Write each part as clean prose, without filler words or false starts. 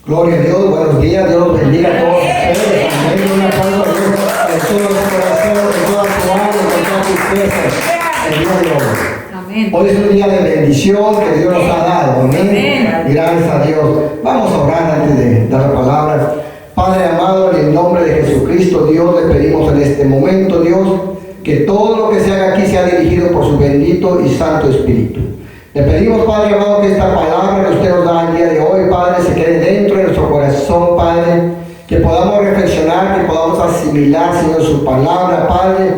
Gloria a Dios, buenos días, Dios los bendiga a todos ustedes. Amén. Un aplauso a Dios de todo su corazón, de toda su alma, de toda su fuerza. El día de hoy. Amén. Hoy es un día de bendición que Dios nos ha dado. Amén. Amén. Gracias a Dios. Vamos a orar antes de dar la palabra. Padre amado, en el nombre de Jesucristo, Dios, le pedimos en este momento, Dios, que todo lo que se haga aquí sea dirigido por su bendito y santo Espíritu. Le pedimos, Padre amado, que esta palabra que usted nos da el día de hoy, Padre, se quede dentro de nuestro corazón, Padre, que podamos reflexionar, que podamos asimilar, Señor, su palabra, Padre.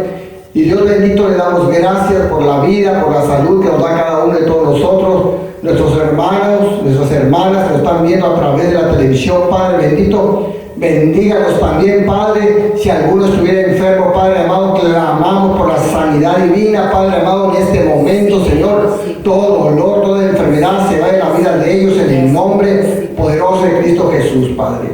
Y Dios bendito, le damos gracias por la vida, por la salud que nos da cada uno de todos nosotros, nuestros hermanos, nuestras hermanas que nos están viendo a través de la televisión, Padre bendito. Bendíganos también, Padre. Si alguno estuviera enfermo, Padre amado, clamamos por la sanidad divina, Padre amado, en este momento, Señor. Todo dolor, toda enfermedad se va en la vida de ellos en el nombre poderoso de Cristo Jesús, Padre.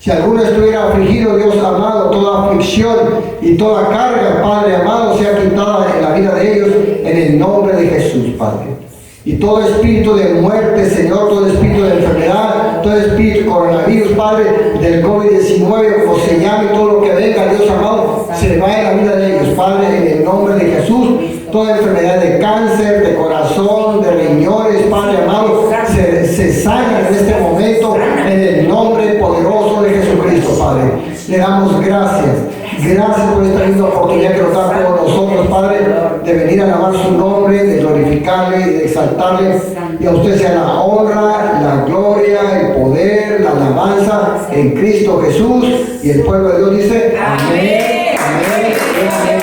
Si alguno estuviera afligido, Dios amado, toda aflicción y toda carga, Padre amado, sea quitada en la vida de ellos en el nombre de Jesús, Padre. Y todo espíritu de muerte, Señor, todo espíritu de enfermedad, todo espíritu de coronavirus, Padre, del COVID-19, como se llame, todo lo que venga, Dios amado, se va en la vida de ellos, Padre, en el nombre de Jesús. Toda enfermedad de cáncer, de corazón, de riñones, Padre amado, se sana en este momento, en el nombre poderoso de Jesucristo, Padre. Le damos gracias. Gracias por esta linda oportunidad que nos da a todos nosotros, Padre, de venir a alabar su nombre, de glorificarle y de exaltarle. Y a usted sea la honra, la gloria, el poder, la alabanza en Cristo Jesús. Y el pueblo de Dios dice, amén, amén, amén.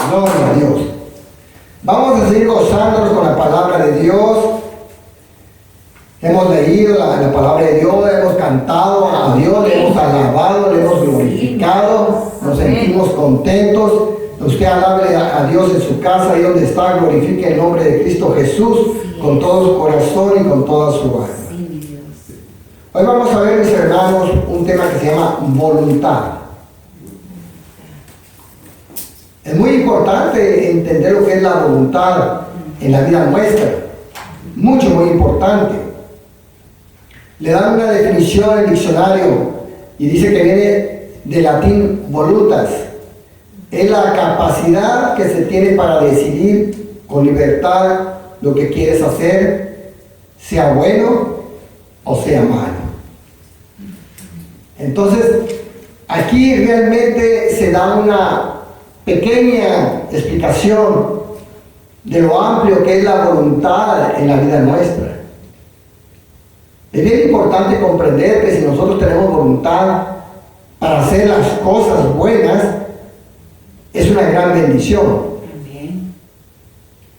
Gloria a Dios. Vamos a seguir gozándonos con la palabra de Dios. Hemos leído la palabra de Dios, hemos cantado a Dios, le hemos alabado, le hemos glorificado, nos sentimos contentos. Usted alabe a Dios en su casa, ahí donde está, glorifique el nombre de Cristo Jesús con todo su corazón y con toda su alma. Hoy vamos a ver, mis hermanos, un tema que se llama voluntad. Es muy importante entender lo que es la voluntad en la vida nuestra. Muy importante. Le dan una definición en el diccionario y dice que viene del latín voluntas. Es la capacidad que se tiene para decidir con libertad lo que quieres hacer, sea bueno o sea malo. Entonces, aquí realmente se da una pequeña explicación de lo amplio que es la voluntad en la vida nuestra. Es bien importante comprender que si nosotros tenemos voluntad para hacer las cosas buenas, es una gran bendición. Amén.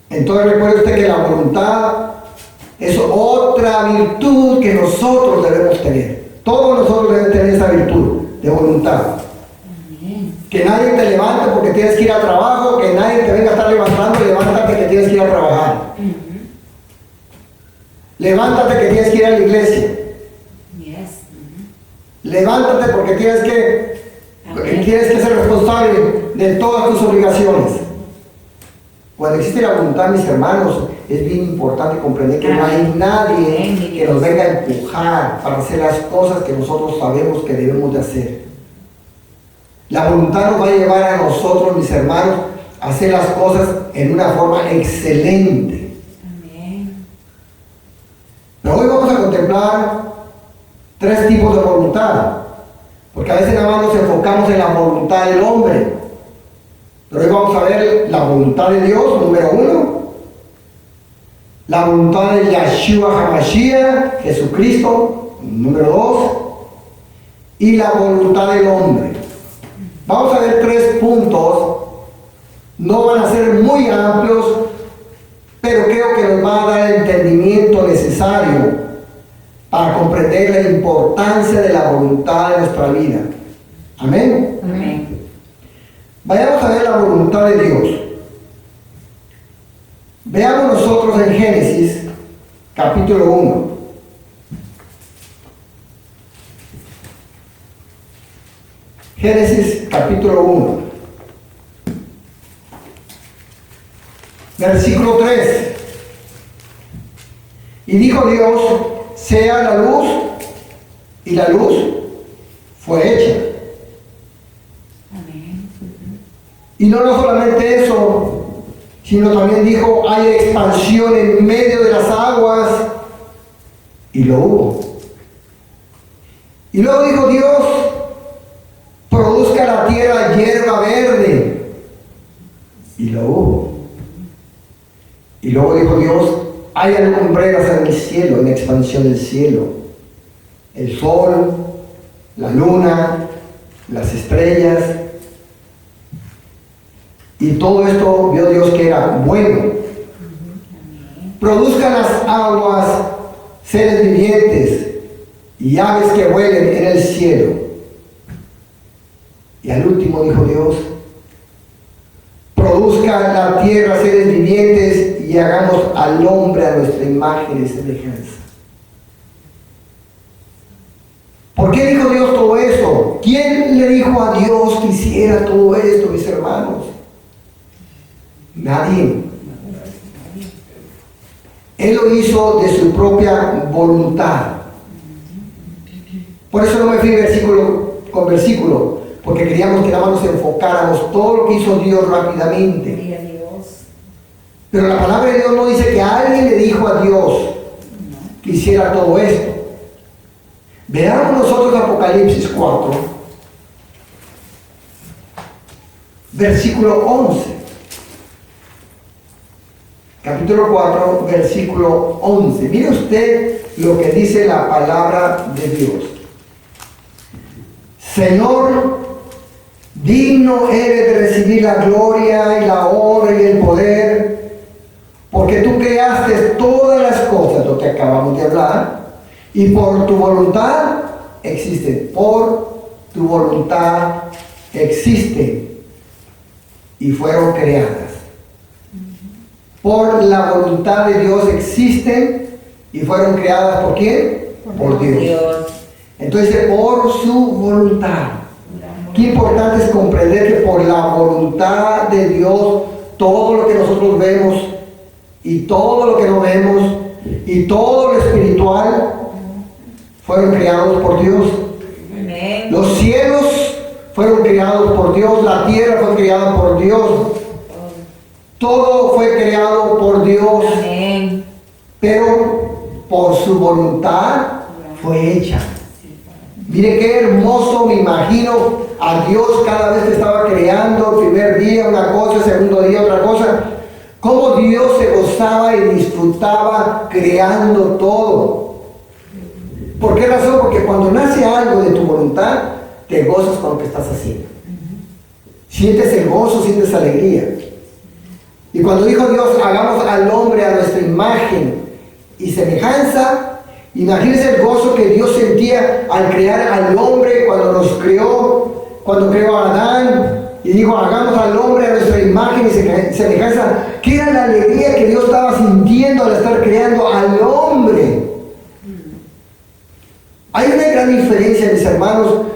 Entonces recuerde usted que la voluntad es otra virtud que nosotros debemos tener. Todos nosotros debemos tener esa virtud de voluntad. Amén. Que nadie te levante porque tienes que ir a trabajo, que nadie te venga a estar levantando, levántate que tienes que ir a trabajar. Levántate que tienes que ir a la iglesia. Yes. Levántate porque tienes que ser responsable de todas tus obligaciones. Cuando existe la voluntad, mis hermanos, es bien importante comprender que no hay nadie que nos venga a empujar para hacer las cosas que nosotros sabemos que debemos de hacer. La voluntad nos va a llevar a nosotros, mis hermanos, a hacer las cosas en una forma excelente. Pero hoy vamos a contemplar tres tipos de voluntad, porque a veces nada más nos enfocamos en la voluntad del hombre. Pero hoy vamos a ver la voluntad de Dios, número uno, la voluntad de Yahshua HaMashiach, Jesucristo, número dos, y la voluntad del hombre. Vamos a ver tres puntos, no van a ser muy amplios, pero creo que nos va a dar el entendimiento necesario para comprender la importancia de la voluntad de nuestra vida. Amén. Amén. Vayamos a ver la voluntad de Dios. Veamos nosotros en Génesis, capítulo 1. Génesis, capítulo 1. Versículo 3. Y dijo Dios, sea la luz, y la luz fue hecha. Amén. Y no solamente eso, sino también dijo, hay expansión en medio de las aguas, y lo hubo. Y luego dijo Dios, produzca la tierra hierba verde, y lo hubo. Y luego dijo Dios, hay lumbreras en el cielo, en la expansión del cielo, el sol, la luna, las estrellas. Y todo esto vio Dios que era bueno. Produzcan las aguas seres vivientes y aves que vuelen en el cielo. Y al último dijo Dios, produzca la tierra seres vivientes y hagamos al hombre a nuestra imagen y semejanza. ¿Por qué dijo Dios todo eso? ¿Quién le dijo a Dios que hiciera todo esto, mis hermanos? Nadie. Él lo hizo de su propia voluntad. Por eso no me fui versículo con versículo, porque queríamos que nada más nos enfocáramos todo lo que hizo Dios rápidamente. Gloria a Dios. Pero la palabra de Dios no dice que alguien le dijo a Dios que hiciera todo esto. Veamos nosotros Apocalipsis 4, versículo 11. Capítulo 4, versículo 11. Mire usted lo que dice la palabra de Dios. Señor, digno eres de recibir la gloria y la honra y el poder, porque tú creaste todas las cosas, lo que acabamos de hablar, y por tu voluntad existen. Por tu voluntad existen y fueron creadas. Por la voluntad de Dios existen y fueron creadas ¿por quién? Por Dios. Entonces, por su voluntad. Qué importante es comprender que por la voluntad de Dios, todo lo que nosotros vemos y todo lo que no vemos y todo lo espiritual fueron creados por Dios. Amén. Los cielos fueron creados por Dios, la tierra fue creada por Dios. Todo fue creado por Dios, Amén. pero por su voluntad fue hecha. Mire qué hermoso, me imagino a Dios cada vez que estaba creando, el primer día una cosa, el segundo día otra cosa. Cómo Dios se gozaba y disfrutaba creando todo. ¿Por qué razón? Porque cuando nace algo de tu voluntad, te gozas con lo que estás haciendo. Sientes el gozo, sientes alegría. Y cuando dijo Dios, hagamos al hombre a nuestra imagen y semejanza, imagínense el gozo que Dios sentía al crear al hombre cuando nos creó, cuando creó a Adán y dijo, hagamos al hombre a nuestra imagen y semejanza. ¿Qué era la alegría que Dios estaba sintiendo al estar creando al hombre? Hay una gran diferencia, mis hermanos,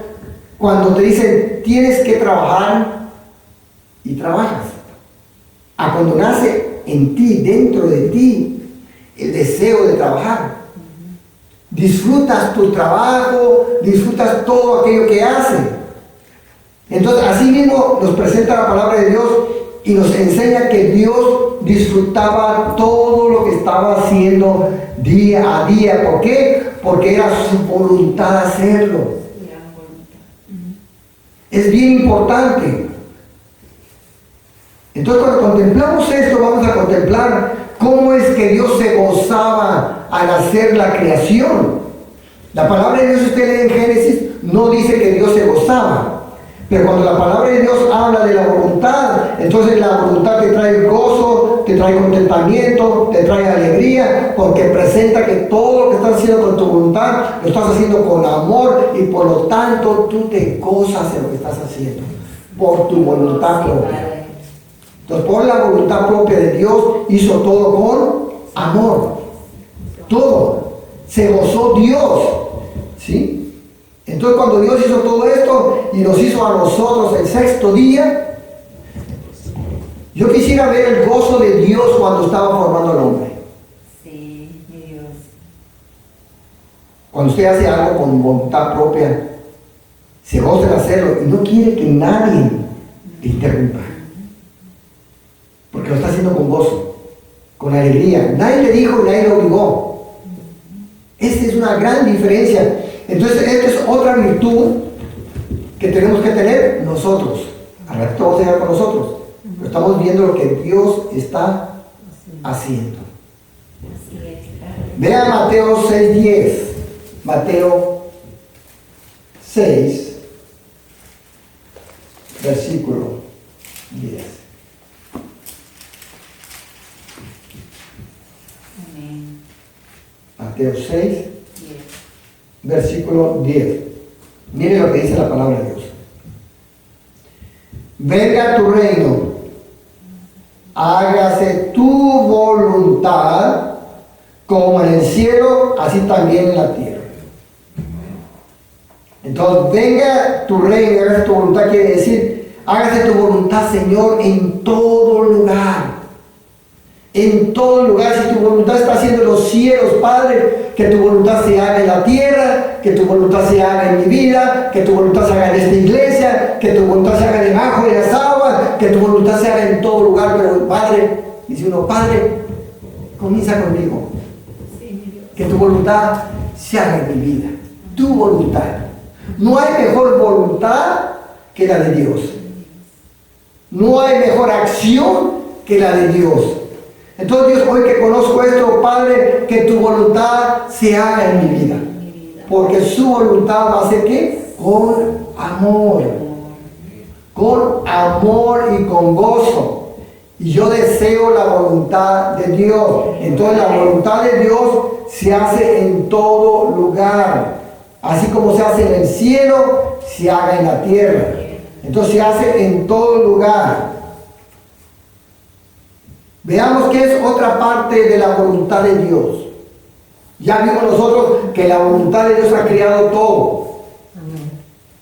cuando te dicen, tienes que trabajar y trabajas. A cuando nace en ti, dentro de ti, el deseo de trabajar. Disfrutas tu trabajo, disfrutas todo aquello que haces. Entonces, así mismo nos presenta la palabra de Dios y nos enseña que Dios disfrutaba todo lo que estaba haciendo día a día. ¿Por qué? Porque era su voluntad hacerlo. Es bien importante. Entonces, cuando contemplamos esto, vamos a contemplar cómo es que Dios se gozaba al hacer la creación. La palabra de Dios, usted lee en Génesis, no dice que Dios se gozaba. Pero cuando la palabra de Dios habla de la voluntad, entonces la voluntad te trae gozo, te trae contentamiento, te trae alegría, porque presenta que todo lo que estás haciendo con tu voluntad, lo estás haciendo con amor y por lo tanto tú te gozas en lo que estás haciendo, por tu voluntad propia. Entonces, por la voluntad propia de Dios, hizo todo con amor. Todo. Se gozó Dios. ¿Sí? Entonces, cuando Dios hizo todo esto y nos hizo a nosotros el sexto día, yo quisiera ver el gozo de Dios cuando estaba formando al hombre. Sí, mi Dios. Cuando usted hace algo con voluntad propia, se goza en hacerlo y no quiere que nadie le interrumpa. Porque lo está haciendo con gozo, con alegría. Nadie le dijo y nadie le obligó. Esa es una gran diferencia. Entonces, esta es otra virtud que tenemos que tener nosotros. Al rato vamos a llegar con nosotros. Pero estamos viendo lo que Dios está haciendo. Vea Mateo 6:10. Mateo 6, versículo 10. Amén. Mateo 6, versículo 10. Mire lo que dice la palabra de Dios. Venga tu reino, hágase tu voluntad, como en el cielo, así también en la tierra. Entonces, venga tu reino, hágase tu voluntad, quiere decir, hágase tu voluntad, Señor, en todo lugar. En todo lugar. Si tu voluntad está haciendo en los cielos, Padre, que tu voluntad se haga en la tierra, que tu voluntad se haga en mi vida, que tu voluntad se haga en esta iglesia, que tu voluntad se haga debajo de las aguas, que tu voluntad se haga en todo lugar. Pero Padre, dice uno, Padre, comienza conmigo. Que tu voluntad se haga en mi vida. Tu voluntad. No hay mejor voluntad que la de Dios. No hay mejor acción que la de Dios. Entonces, Dios, hoy que conozco esto, Padre, que tu voluntad se haga en mi vida. Porque su voluntad va a ser ¿qué? Con amor. Con amor y con gozo. Y yo deseo la voluntad de Dios. Entonces, la voluntad de Dios se hace en todo lugar. Así como se hace en el cielo, se haga en la tierra. Entonces se hace en todo lugar. Veamos qué es otra parte de la voluntad de Dios. Ya vimos nosotros que la voluntad de Dios ha creado todo.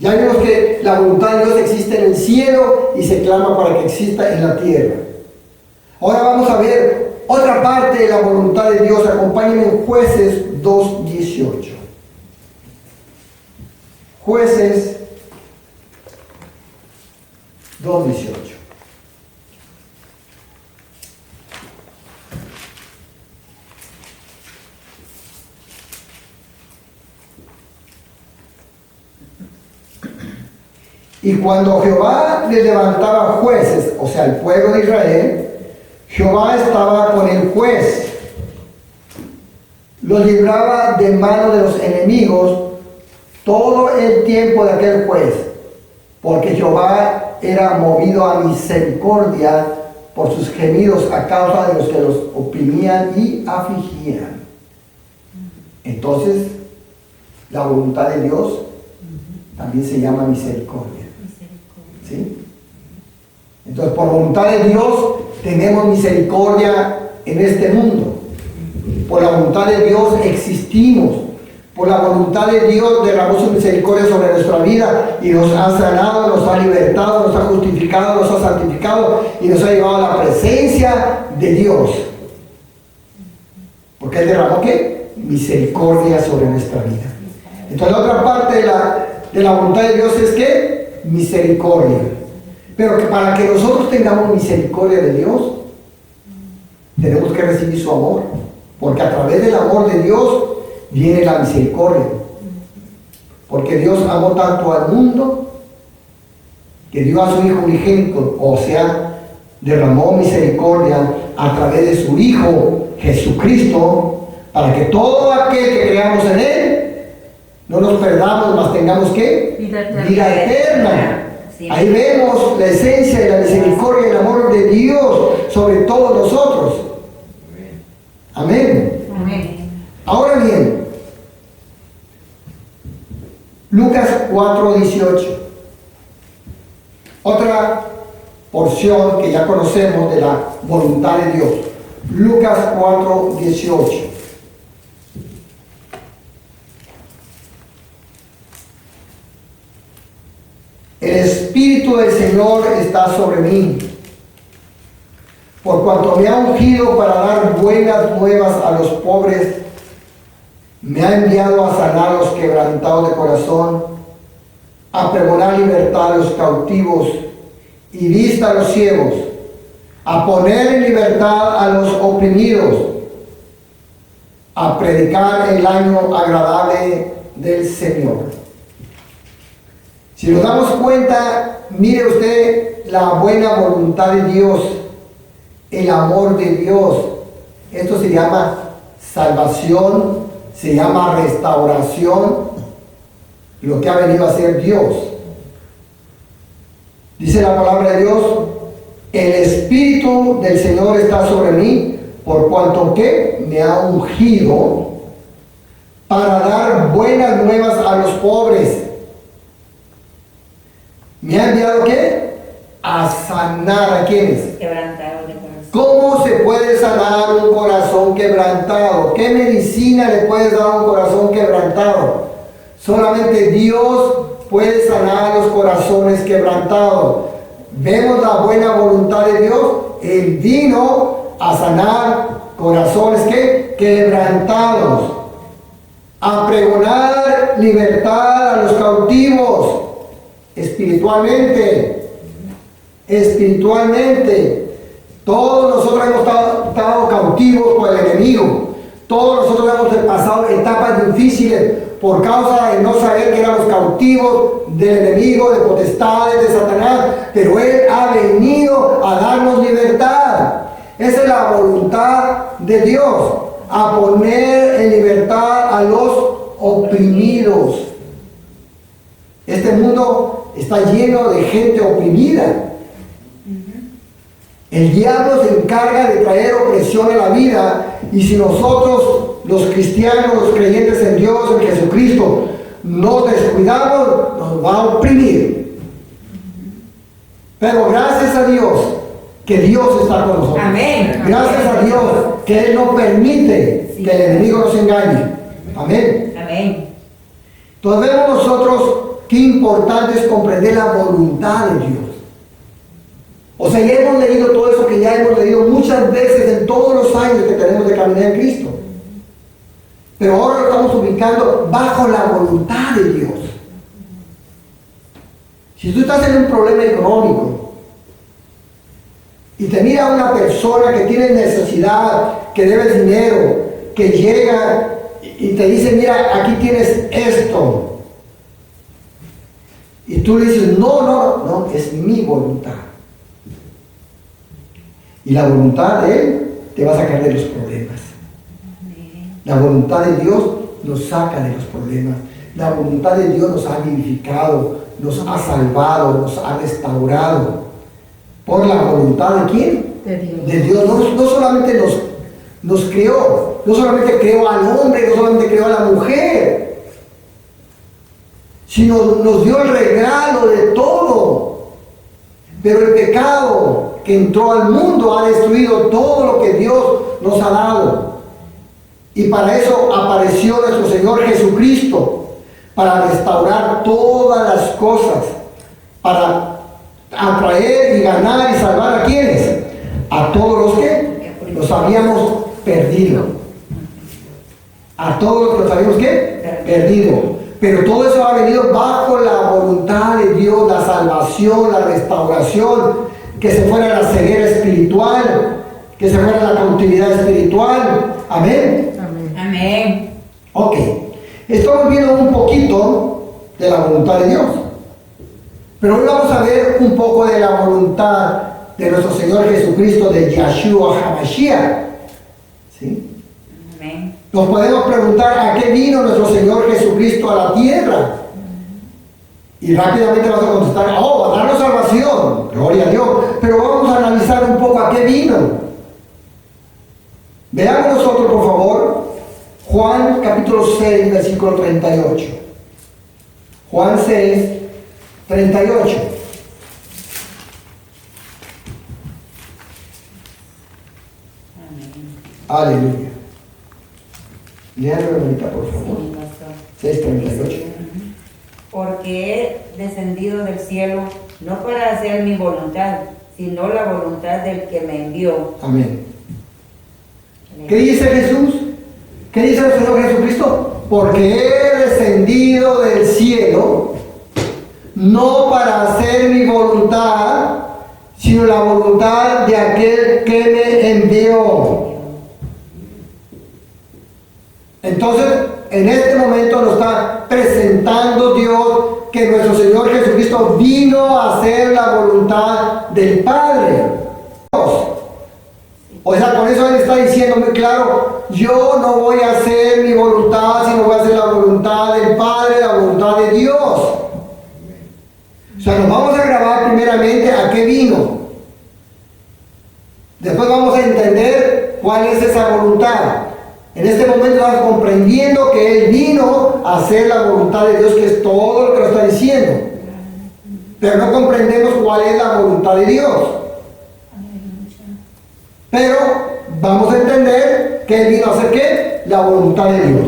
Ya vimos que la voluntad de Dios existe en el cielo y se clama para que exista en la tierra. Ahora vamos a ver otra parte de la voluntad de Dios. Acompáñenme en Jueces 2:18. Jueces 2:18. Y cuando Jehová les levantaba jueces, o sea, el pueblo de Israel, Jehová estaba con el juez, los libraba de mano de los enemigos todo el tiempo de aquel juez, porque Jehová era movido a misericordia por sus gemidos a causa de los que los oprimían y afligían. Entonces, la voluntad de Dios también se llama misericordia. ¿Sí? Entonces, por voluntad de Dios tenemos misericordia en este mundo. Por la voluntad de Dios existimos. Por la voluntad de Dios derramó su misericordia sobre nuestra vida y nos ha sanado, nos ha libertado, nos ha justificado, nos ha santificado y nos ha llevado a la presencia de Dios. Porque Él derramó ¿qué? Misericordia sobre nuestra vida. Entonces la otra parte de la voluntad de Dios es ¿qué? Misericordia. Pero que para que nosotros tengamos misericordia de Dios, tenemos que recibir su amor. Porque a través del amor de Dios viene la misericordia. Porque Dios amó tanto al mundo que dio a su Hijo unigénito, o sea, derramó misericordia a través de su Hijo Jesucristo, para que todo aquel que creamos en Él no nos perdamos, mas tengamos ¿qué? Vida eterna. Sí. Ahí vemos la esencia de la misericordia y el amor de Dios sobre todos nosotros. Amén. Amén. Ahora bien, Lucas 4:18. Otra porción que ya conocemos de la voluntad de Dios. Lucas 4:18. El Espíritu del Señor está sobre mí, por cuanto me ha ungido para dar buenas nuevas a los pobres, Me ha enviado a sanar a los quebrantados de corazón, a pregonar libertad a los cautivos y vista a los ciegos, a poner en libertad a los oprimidos, a predicar el año agradable del Señor. Si nos damos cuenta, mire usted la buena voluntad de Dios, el amor de Dios. Esto se llama salvación, se llama restauración, lo que ha venido a ser Dios. Dice la palabra de Dios, el Espíritu del Señor está sobre mí, por cuanto que me ha ungido para dar buenas nuevas a los pobres. ¿Me ha enviado qué? A sanar a quienes. Quebrantado de corazón. ¿Cómo se puede sanar un corazón quebrantado? ¿Qué medicina le puedes dar a un corazón quebrantado? Solamente Dios puede sanar los corazones quebrantados. Vemos la buena voluntad de Dios. Él vino a sanar corazones quebrantados, a pregonar libertad a los cautivos, espiritualmente. Todos nosotros hemos estado cautivos por el enemigo. Todos nosotros hemos pasado etapas difíciles por causa de no saber que éramos cautivos del enemigo, de potestades, de Satanás. Pero Él ha venido a darnos libertad. Esa es la voluntad de Dios, a poner en libertad a los oprimidos. Este mundo está lleno de gente oprimida. El diablo se encarga de traer opresión a la vida, y si nosotros, los cristianos, los creyentes en Dios, en Jesucristo, nos descuidamos, nos va a oprimir. Pero gracias a Dios que Dios está con nosotros. Amén. Gracias a Dios que Él no permite que el enemigo nos engañe. Amén. Amén. Entonces vemos nosotros qué importante es comprender la voluntad de Dios. O sea, ya hemos leído todo eso que ya hemos leído muchas veces en todos los años que tenemos de caminar en Cristo. Pero ahora lo estamos ubicando bajo la voluntad de Dios. Si tú estás en un problema económico y te mira una persona que tiene necesidad, que debe dinero, que llega y te dice, mira, aquí tienes esto. Y tú le dices, no, es mi voluntad. Y la voluntad de Él te va a sacar de los problemas. La voluntad de Dios nos saca de los problemas. La voluntad de Dios nos ha vivificado, nos ha salvado, nos ha restaurado. ¿Por la voluntad de quién? De Dios. No solamente nos creó, no solamente creó al hombre, no solamente creó a la mujer, sino nos dio el regalo de todo. Pero el pecado que entró al mundo ha destruido todo lo que Dios nos ha dado. Y para eso apareció nuestro Señor Jesucristo, para restaurar todas las cosas, para atraer y ganar y salvar a quienes, a todos los que los habíamos perdido. A todos los que los habíamos perdido. Pero todo eso ha venido bajo la voluntad de Dios, la salvación, la restauración, que se fuera la ceguera espiritual, que se fuera la cautividad espiritual. Amén. Amén. Ok. Estamos viendo un poquito de la voluntad de Dios. Pero hoy vamos a ver un poco de la voluntad de nuestro Señor Jesucristo, de Yahshua HaMashiach. ¿Sí? Amén. Nos podemos preguntar a qué vino nuestro Señor Jesucristo a la tierra. Y rápidamente vas a contestar, a darnos salvación, gloria a Dios. Pero vamos a analizar un poco a qué vino. Veamos nosotros, por favor, Juan capítulo 6, versículo 38. Juan 6, 38. Aleluya. Léalo, hermanita, por favor. 6:38. Porque he descendido del cielo no para hacer mi voluntad, sino la voluntad del que me envió. Amén. ¿Qué dice Jesús? ¿Qué dice el Señor Jesucristo? porque he descendido del cielo, no para hacer mi voluntad, sino la voluntad de aquel que me envió. Entonces, en este momento nos está presentando Dios que nuestro Señor Jesucristo vino a hacer la voluntad del Padre. O sea, con eso Él está diciendo muy claro, yo no voy a hacer mi voluntad, sino voy a hacer la voluntad del Padre, la voluntad de Dios. O sea, nos vamos a grabar primeramente a qué vino. Después vamos a entender cuál es esa voluntad. En este momento estamos comprendiendo que Él vino a hacer la voluntad de Dios, que es todo lo que nos está diciendo. Pero no comprendemos cuál es la voluntad de Dios. Pero vamos a entender que Él vino a hacer ¿qué? La voluntad de Dios.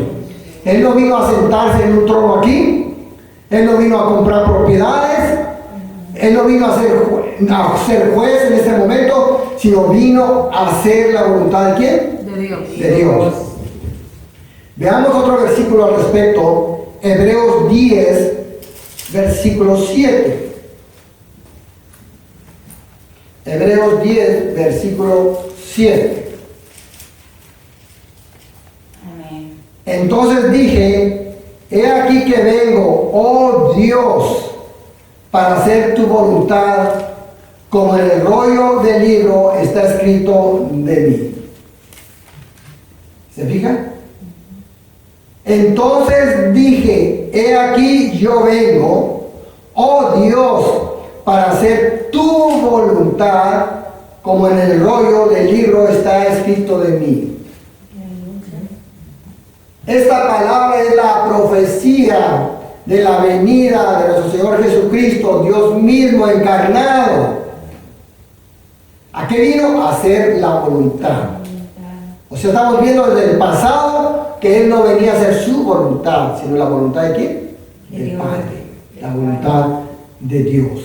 Él no vino a sentarse en un trono aquí. Él no vino a comprar propiedades. Él no vino a ser juez en este momento, sino vino a hacer la voluntad de ¿quién? De Dios. De Dios. Veamos otro versículo al respecto. Hebreos 10, versículo 7. Hebreos 10, versículo 7. Amén. Entonces dije, he aquí que vengo, oh Dios, para hacer tu voluntad, como en el rollo del libro está escrito de mí. ¿Se fijan? Entonces dije, he aquí yo vengo, oh Dios, para hacer tu voluntad, como en el rollo del libro está escrito de mí. Esta palabra es la profecía de la venida de nuestro Señor Jesucristo, Dios mismo encarnado. ¿A qué vino? A hacer la voluntad. O sea, estamos viendo desde el pasado que Él no venía a hacer su voluntad, sino la voluntad de ¿quién? Del Padre. La voluntad de Dios.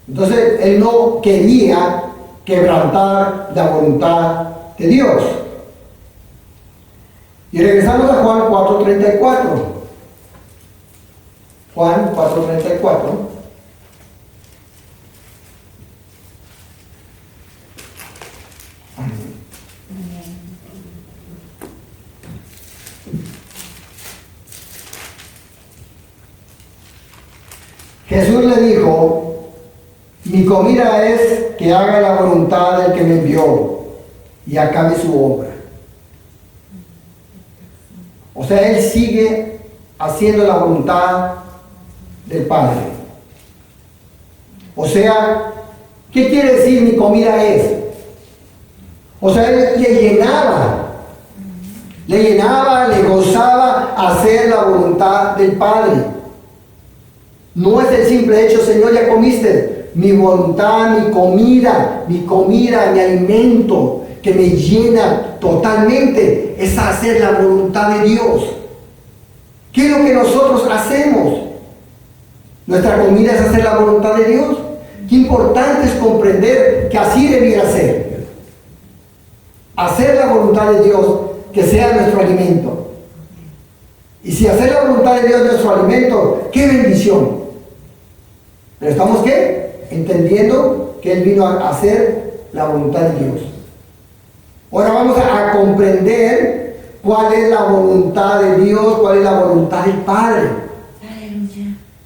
Entonces, Él no quería quebrantar la voluntad de Dios. Y regresamos a Juan 4:34. Juan 4:34. Jesús le dijo, mi comida es que haga la voluntad del que me envió y acabe su obra. O sea, Él sigue haciendo la voluntad del Padre. O sea, ¿qué quiere decir mi comida es? O sea, Él le llenaba, le gozaba hacer la voluntad del Padre. No es el simple hecho, Señor, ya comiste. Mi voluntad, mi comida, mi alimento que me llena totalmente es hacer la voluntad de Dios. ¿Qué es lo que nosotros hacemos? Nuestra comida es hacer la voluntad de Dios. Qué importante es comprender que así debiera ser. Hacer la voluntad de Dios, que sea nuestro alimento. Y si hacer la voluntad de Dios es nuestro alimento, qué bendición. Pero estamos ¿qué? Entendiendo que Él vino a hacer la voluntad de Dios. Ahora vamos a comprender cuál es la voluntad de Dios, cuál es la voluntad del Padre.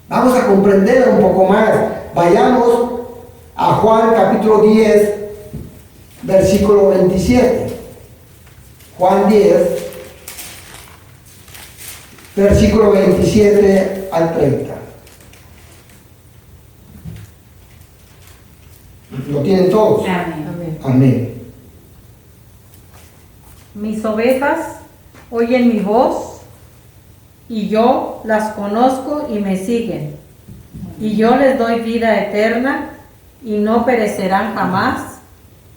Vamos a comprenderla un poco más. Vayamos a Juan capítulo 10, versículo 27. Juan 10, versículo 27 al 30. ¿Lo tienen todos? Amén. Amén. Mis ovejas oyen mi voz y yo las conozco y me siguen. Y yo les doy vida eterna y no perecerán jamás,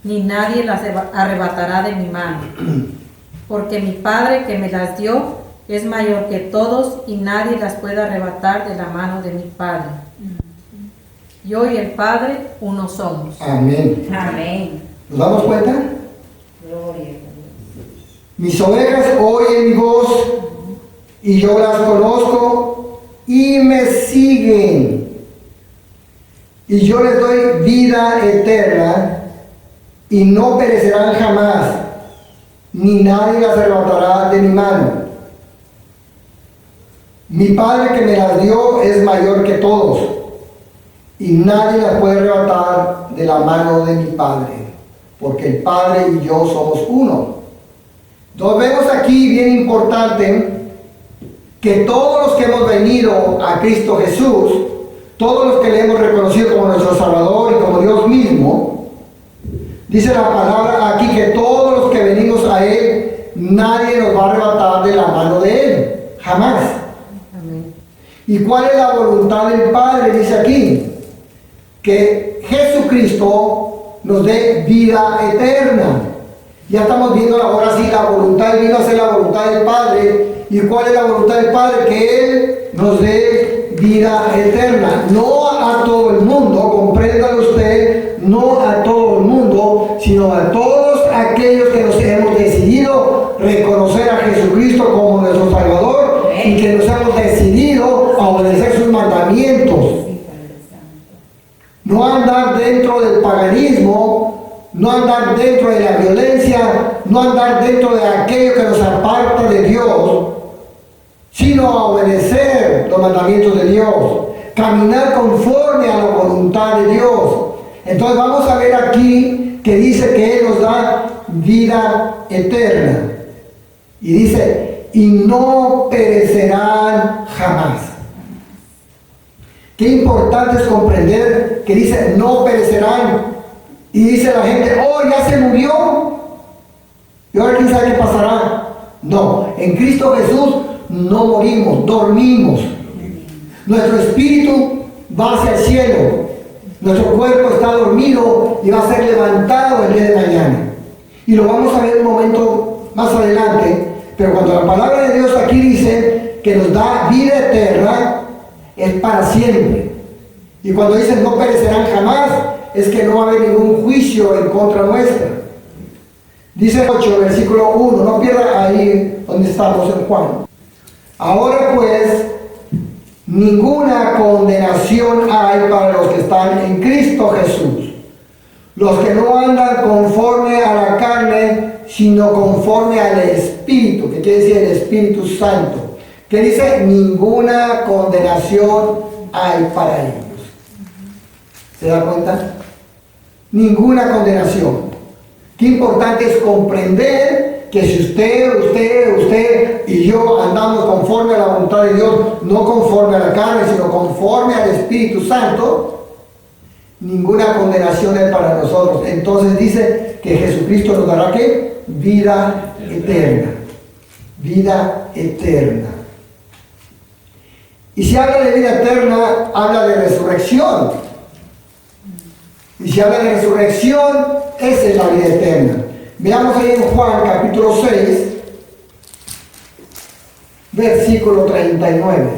ni nadie las arrebatará de mi mano. Porque mi Padre que me las dio es mayor que todos y nadie las puede arrebatar de la mano de mi Padre. Yo y el Padre uno somos. Amén. Amén. ¿Nos damos cuenta? Gloria a Dios. Mis ovejas oyen mi voz y yo las conozco y me siguen. Y yo les doy vida eterna y no perecerán jamás, ni nadie las arrebatará de mi mano. Mi Padre que me las dio es mayor que todos, y nadie las puede arrebatar de la mano de mi Padre, porque el Padre y yo somos uno. Entonces vemos aquí, bien importante, que todos los que hemos venido a Cristo Jesús, todos los que le hemos reconocido como nuestro Salvador y como Dios mismo, dice la palabra aquí que todos los que venimos a Él, nadie nos va a arrebatar de la mano de Él, jamás. Amén. ¿Y cuál es la voluntad del Padre? Dice aquí, que Jesucristo nos dé vida eterna. Ya estamos viendo ahora sí la voluntad, vino a ser la voluntad del Padre. ¿Y cuál es la voluntad del Padre? Que Él nos dé vida eterna. No a todo el mundo, compréndalo usted, no a todo el mundo, sino a todos aquellos que nos hemos decidido reconocer a Jesucristo como nuestro Salvador y que nos hemos decidido a obedecer sus mandamientos. No andar dentro del paganismo, no andar dentro de la violencia, no andar dentro de aquello que nos aparta de Dios, sino a obedecer los mandamientos de Dios, caminar conforme a la voluntad de Dios. Entonces vamos a ver aquí que dice que Él nos da vida eterna. Y dice, y no perecerán jamás. Qué importante es comprender que dice, no perecerán. Y dice la gente, oh, ya se murió. Y ahora quién sabe qué pasará. No, en Cristo Jesús no morimos, dormimos. Nuestro espíritu va hacia el cielo. Nuestro cuerpo está dormido y va a ser levantado el día de mañana. Y lo vamos a ver un momento más adelante. Pero cuando la palabra de Dios aquí dice que nos da vida eterna, es para siempre. Y cuando dice no perecerán jamás, es que no va a haber ningún juicio en contra nuestra. Dice 8, versículo 1, no pierda ahí donde estamos en Juan. Ahora pues, ninguna condenación hay para los que están en Cristo Jesús, los que no andan conforme a la carne, sino conforme al Espíritu, que quiere decir el Espíritu Santo, que dice ninguna condenación hay para ellos. ¿Se da cuenta? Ninguna condenación. Qué importante es comprender que si usted y yo andamos conforme a la voluntad de Dios, no conforme a la carne, sino conforme al Espíritu Santo, ninguna condenación es para nosotros. Entonces dice que Jesucristo nos dará ¿qué? Vida eterna. Vida eterna. Y si habla de vida eterna, habla de resurrección. Y si habla de resurrección, esa es la vida eterna. Veamos ahí en Juan capítulo 6, versículo 39.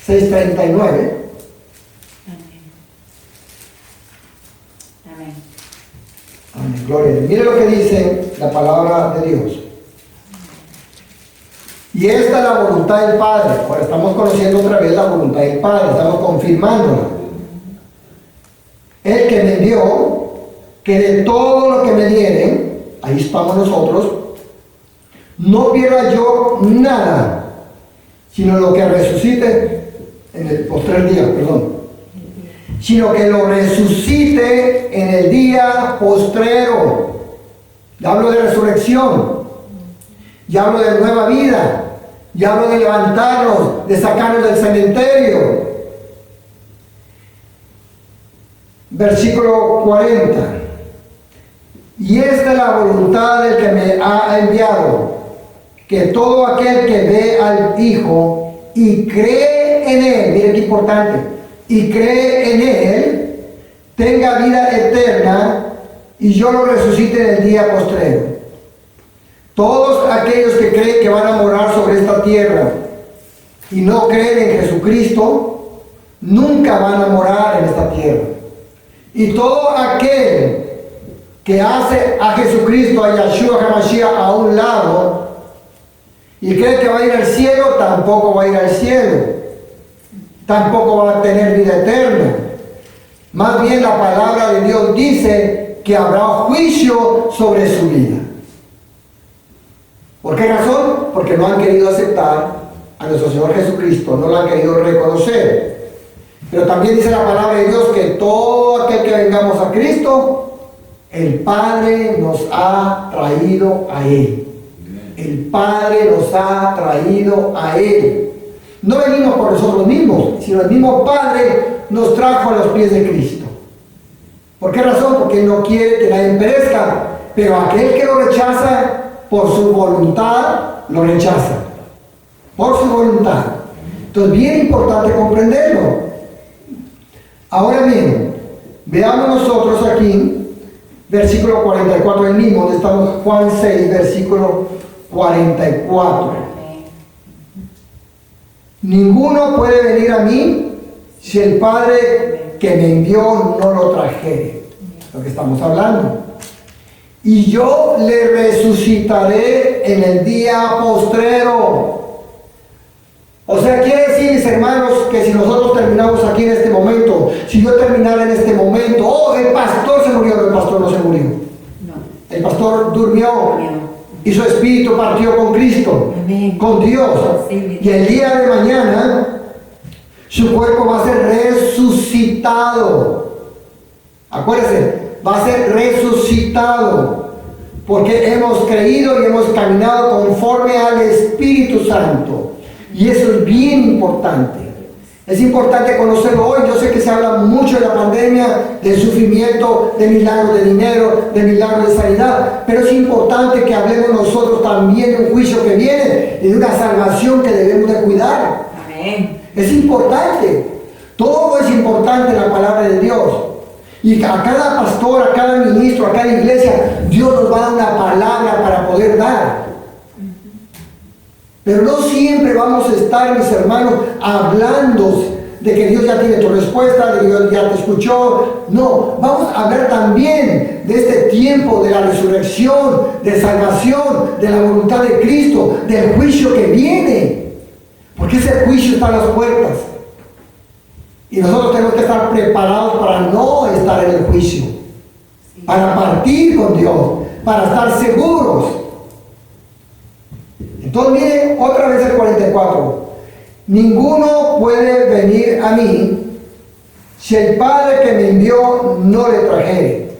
6:39. Amén. Amén. Gloria a Dios. Mire lo que dice la palabra de Dios. Y esta es la voluntad del Padre. Ahora estamos conociendo otra vez la voluntad del Padre, estamos confirmándola. El que me envió, que de todo lo que me dieren, ahí estamos nosotros, no pierda yo nada, sino lo que resucite en el postrer día, sino que lo resucite en el día postrero. Ya hablo de resurrección, ya hablo de nueva vida, ya hablo de levantarnos, de sacarnos del cementerio. Versículo 40. Y esta es la voluntad del que me ha enviado, que todo aquel que ve al Hijo y cree en Él, mire qué importante, y cree en Él, tenga vida eterna, y yo lo resucite en el día postrero. Todos aquellos que creen que van a morar sobre esta tierra y no creen en Jesucristo, nunca van a morar en esta tierra. Y todo aquel que hace a Jesucristo, a Yahshua HaMashiach a un lado y cree que va a ir al cielo, tampoco va a ir al cielo. Tampoco va a tener vida eterna. Más bien la palabra de Dios dice que habrá juicio sobre su vida. ¿Por qué razón? Porque no han querido aceptar a nuestro Señor Jesucristo, no lo han querido reconocer. Pero también dice la palabra de Dios que todo aquel que vengamos a Cristo, el Padre nos ha traído a Él. El Padre nos ha traído a Él. No venimos por nosotros mismos, sino el mismo Padre nos trajo a los pies de Cristo. ¿Por qué razón? Porque Él no quiere que nadie perezca, pero aquel que lo rechaza por su voluntad, lo rechaza. Por su voluntad. Entonces, bien importante comprenderlo. Ahora bien, veamos nosotros aquí, versículo 44 del mismo, donde estamos, Juan 6, versículo 44. Ninguno puede venir a mí si el Padre que me envió no lo trajere. Lo que estamos hablando. Y yo le resucitaré en el día postrero. O sea, quiere decir, mis hermanos, que si nosotros terminamos aquí en este momento, si yo terminara en este momento, oh, el pastor se murió, el pastor no se murió. No. El pastor durmió. Y su espíritu partió con Cristo, amén, con Dios. Sí, y el día de mañana, su cuerpo va a ser resucitado. Acuérdense, va a ser resucitado. Porque hemos creído y hemos caminado conforme al Espíritu Santo. Y eso es bien importante. Es importante conocerlo hoy. Yo sé que se habla mucho de la pandemia, del sufrimiento, de milagros de dinero, de milagros de sanidad. Pero es importante que hablemos nosotros también de un juicio que viene y de una salvación que debemos de cuidar. Amén. Es importante. Todo es importante en la palabra de Dios. Y a cada pastor, a cada ministro, a cada iglesia, Dios nos va a dar una palabra para poder dar. Pero no siempre vamos a estar, mis hermanos, hablando de que Dios ya tiene tu respuesta, de que Dios ya te escuchó. No, vamos a hablar también de este tiempo de la resurrección, de salvación, de la voluntad de Cristo, del juicio que viene. Porque ese juicio está a las puertas. Y nosotros tenemos que estar preparados para no estar en el juicio, para partir con Dios, para estar seguros. Entonces miren otra vez el 44. Ninguno puede venir a mí si el Padre que me envió no le trajere,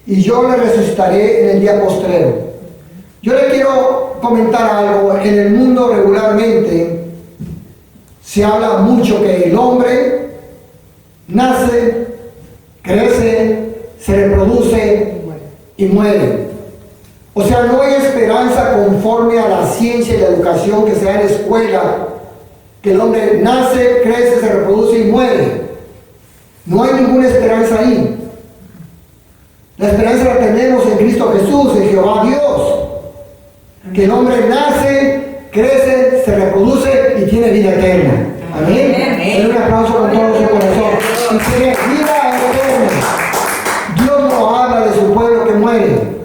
y yo le resucitaré en el día postrero. Yo le quiero comentar algo. En el mundo regularmente se habla mucho que el hombre nace, crece, se reproduce y muere. O sea, no hay esperanza conforme a la ciencia y la educación que se da en la escuela, que el hombre nace, crece, se reproduce y muere. No hay ninguna esperanza ahí. La esperanza la tenemos en Cristo Jesús, en Jehová Dios. Que el hombre nace, crece, se reproduce y tiene vida eterna. Amén. Den un aplauso con todo su corazón. Y tiene vida eterna. Dios no habla de su pueblo que muere,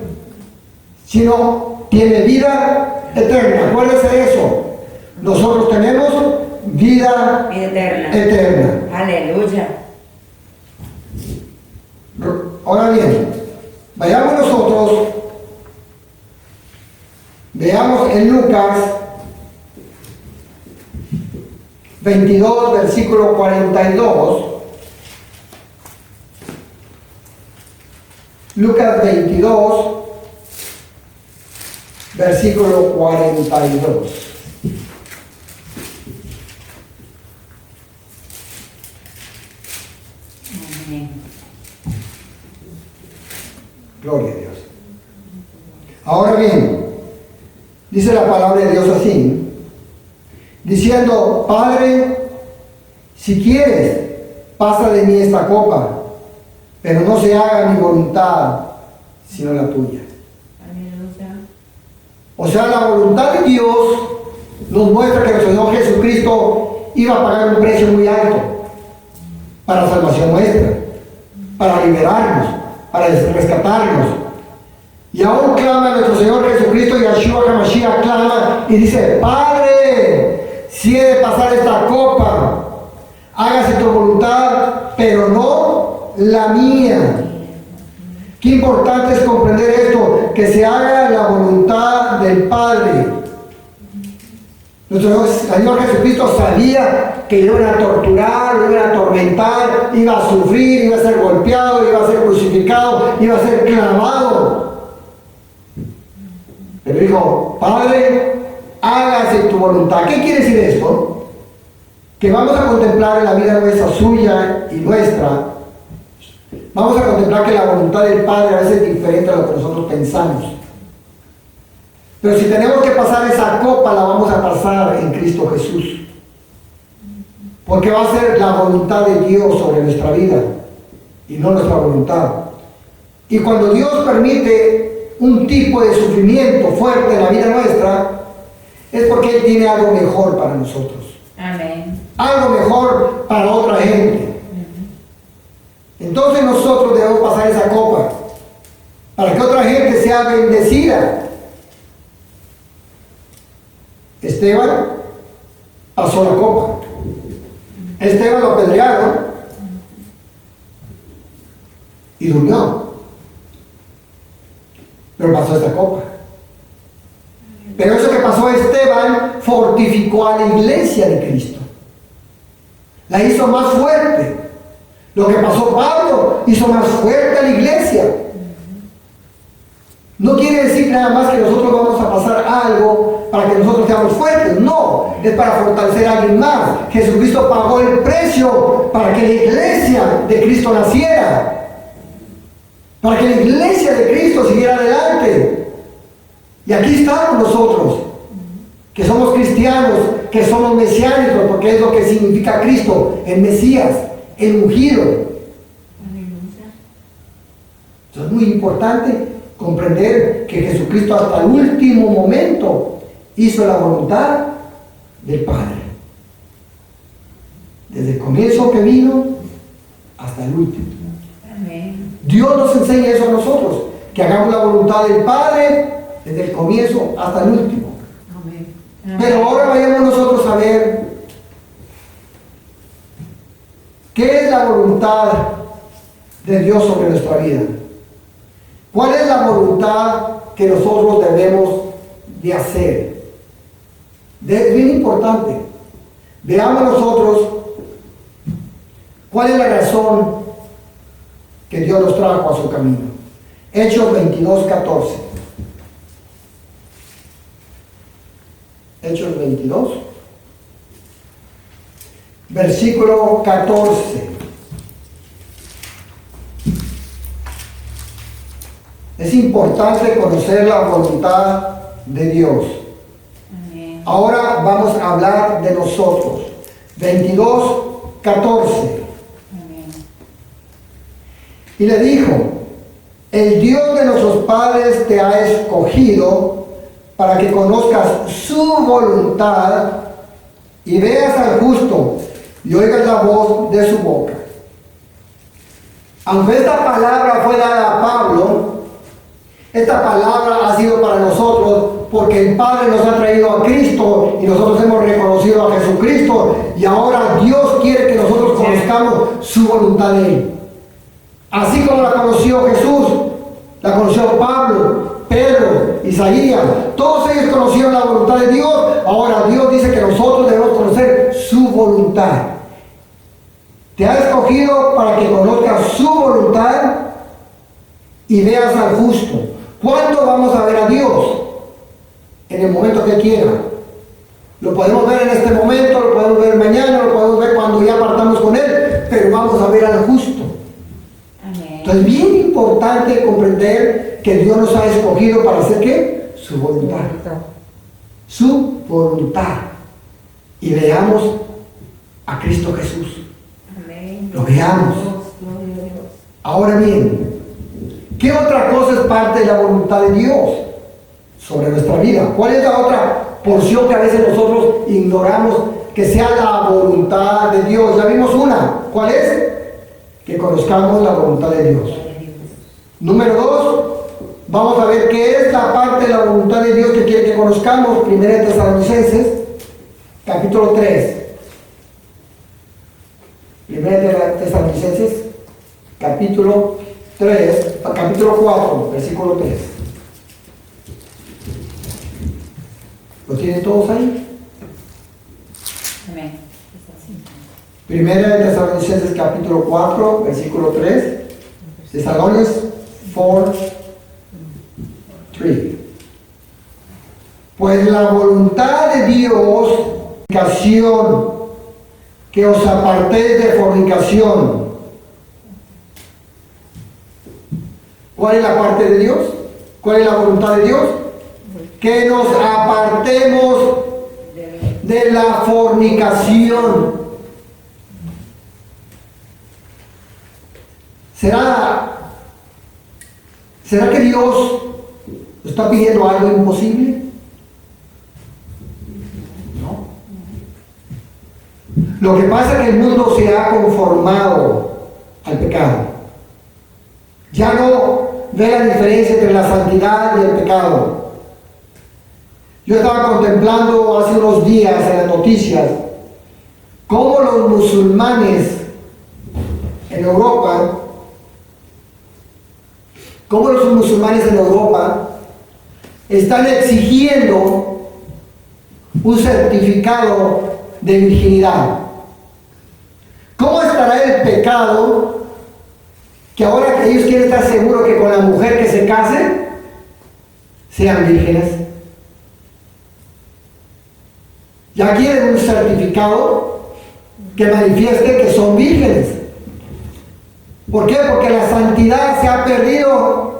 sino tiene vida eterna. Acuérdense de eso. Nosotros tenemos vida eterna. Aleluya. Ahora bien, vayamos nosotros, veamos en Lucas 22, versículo 42. Lucas 22, versículo 42. Gloria a Dios. Ahora bien, dice la palabra de Dios así, diciendo: Padre, si quieres, pasa de mí esta copa, pero no se haga mi voluntad, sino la tuya. O sea, la voluntad de Dios nos muestra que nuestro Señor Jesucristo iba a pagar un precio muy alto para la salvación nuestra, para liberarnos, para rescatarnos, Y aún clama nuestro Señor Jesucristo, Yahshua HaMashiach clama y dice: Padre, si he de pasar esta copa, hágase tu voluntad, pero no la mía. Qué importante es comprender esto, que se haga la voluntad del Padre. Nuestro Señor Jesucristo sabía que lo iban a torturar, lo iban a atormentar, iba a sufrir, iba a ser golpeado, iba a ser crucificado, iba a ser clavado. Pero dijo: Padre, hágase tu voluntad. ¿Qué quiere decir esto? Que vamos a contemplar en la vida nuestra, suya y nuestra, vamos a contemplar que la voluntad del Padre a veces es diferente a lo que nosotros pensamos. Pero si tenemos que pasar esa copa, la vamos a pasar en Cristo Jesús. Porque va a ser la voluntad de Dios sobre nuestra vida y no nuestra voluntad. Y cuando Dios permite un tipo de sufrimiento fuerte en la vida nuestra, es porque Él tiene algo mejor para nosotros. Amén. Algo mejor para otra gente. Entonces nosotros debemos pasar esa copa para que otra gente sea bendecida. Esteban pasó la copa. Esteban lo apedrearon y durmió. Pero pasó esta copa. Pero eso que pasó a Esteban fortificó a la iglesia de Cristo. La hizo más fuerte. Lo que pasó Pablo hizo más fuerte a la iglesia. No quiere decir nada más que nosotros vamos a pasar algo para que nosotros seamos fuertes. No, es para fortalecer a alguien más. Jesucristo pagó el precio para que la iglesia de Cristo naciera. Para que la iglesia de Cristo siguiera adelante. Y aquí estamos nosotros, que somos cristianos, que somos mesiánicos, porque es lo que significa Cristo, el Mesías, el ungido. Eso es muy importante comprender que Jesucristo hasta el último momento hizo la voluntad del Padre. Desde el comienzo que vino hasta el último. Amén. Dios nos enseña eso a nosotros, que hagamos la voluntad del Padre desde el comienzo hasta el último. Amén. Pero ahora vayamos nosotros a ver qué es la voluntad de Dios sobre nuestra vida. ¿Cuál es la voluntad que nosotros debemos de hacer? Es bien importante. Veamos nosotros cuál es la razón que Dios nos trajo a su camino. Hechos 22:14. Hechos 22, versículo 14. Es importante conocer la voluntad de Dios. Amén. Ahora vamos a hablar de nosotros. 22:14. Amén. Y le dijo: el Dios de nuestros padres te ha escogido para que conozcas su voluntad y veas al justo y oigas la voz de su boca. Aunque esta palabra fue dada a Pablo, esta palabra ha sido para nosotros porque el Padre nos ha traído a Cristo y nosotros hemos reconocido a Jesucristo, y ahora Dios quiere que nosotros conozcamos su voluntad de Él. Así como la conoció Jesús, la conoció Pablo, Pedro, Isaías, todos ellos conocieron la voluntad de Dios. Ahora Dios dice que nosotros debemos conocer su voluntad. Te ha escogido para que conozcas su voluntad y veas al justo. ¿Cuándo vamos a ver a Dios? En el momento que quiera. Lo podemos ver en este momento, lo podemos ver mañana, lo podemos ver cuando ya partamos con Él, pero vamos a ver al justo. Amén. Entonces es bien importante comprender que Dios nos ha escogido para hacer ¿qué? Su voluntad. Su voluntad. Y veamos a Cristo Jesús. Amén. Lo veamos. Gloria a Dios. Ahora bien, ¿qué otra cosa es parte de la voluntad de Dios sobre nuestra vida? ¿Cuál es la otra porción que a veces nosotros ignoramos que sea la voluntad de Dios? Ya vimos una. ¿Cuál es? Que conozcamos la voluntad de Dios. Número 2, vamos a ver qué es la parte de la voluntad de Dios que quiere que conozcamos. 1 Tesalonicenses, capítulo 3. 1 Tesalonicenses, capítulo 4, versículo 3. ¿Lo tienen todos ahí? Amén. 1 Tesalonicenses, capítulo 4, versículo 3. Tesalonicenses 4, 3. Pues la voluntad de Dios, que os apartéis de fornicación. ¿Cuál es la parte de Dios? ¿Cuál es la voluntad de Dios? Que nos apartemos de la fornicación. ¿Será que Dios nos está pidiendo algo imposible? No. Lo que pasa es que el mundo se ha conformado al pecado. Ya no ve la diferencia entre la santidad y el pecado. Yo estaba contemplando hace unos días en las noticias cómo los musulmanes en Europa, están exigiendo un certificado de virginidad. ¿Cómo estará el pecado que ahora que ellos quieren estar seguros que con la mujer que se case sean vírgenes? Ya quieren un certificado que manifieste que son vírgenes. ¿Por qué? Porque la santidad se ha perdido.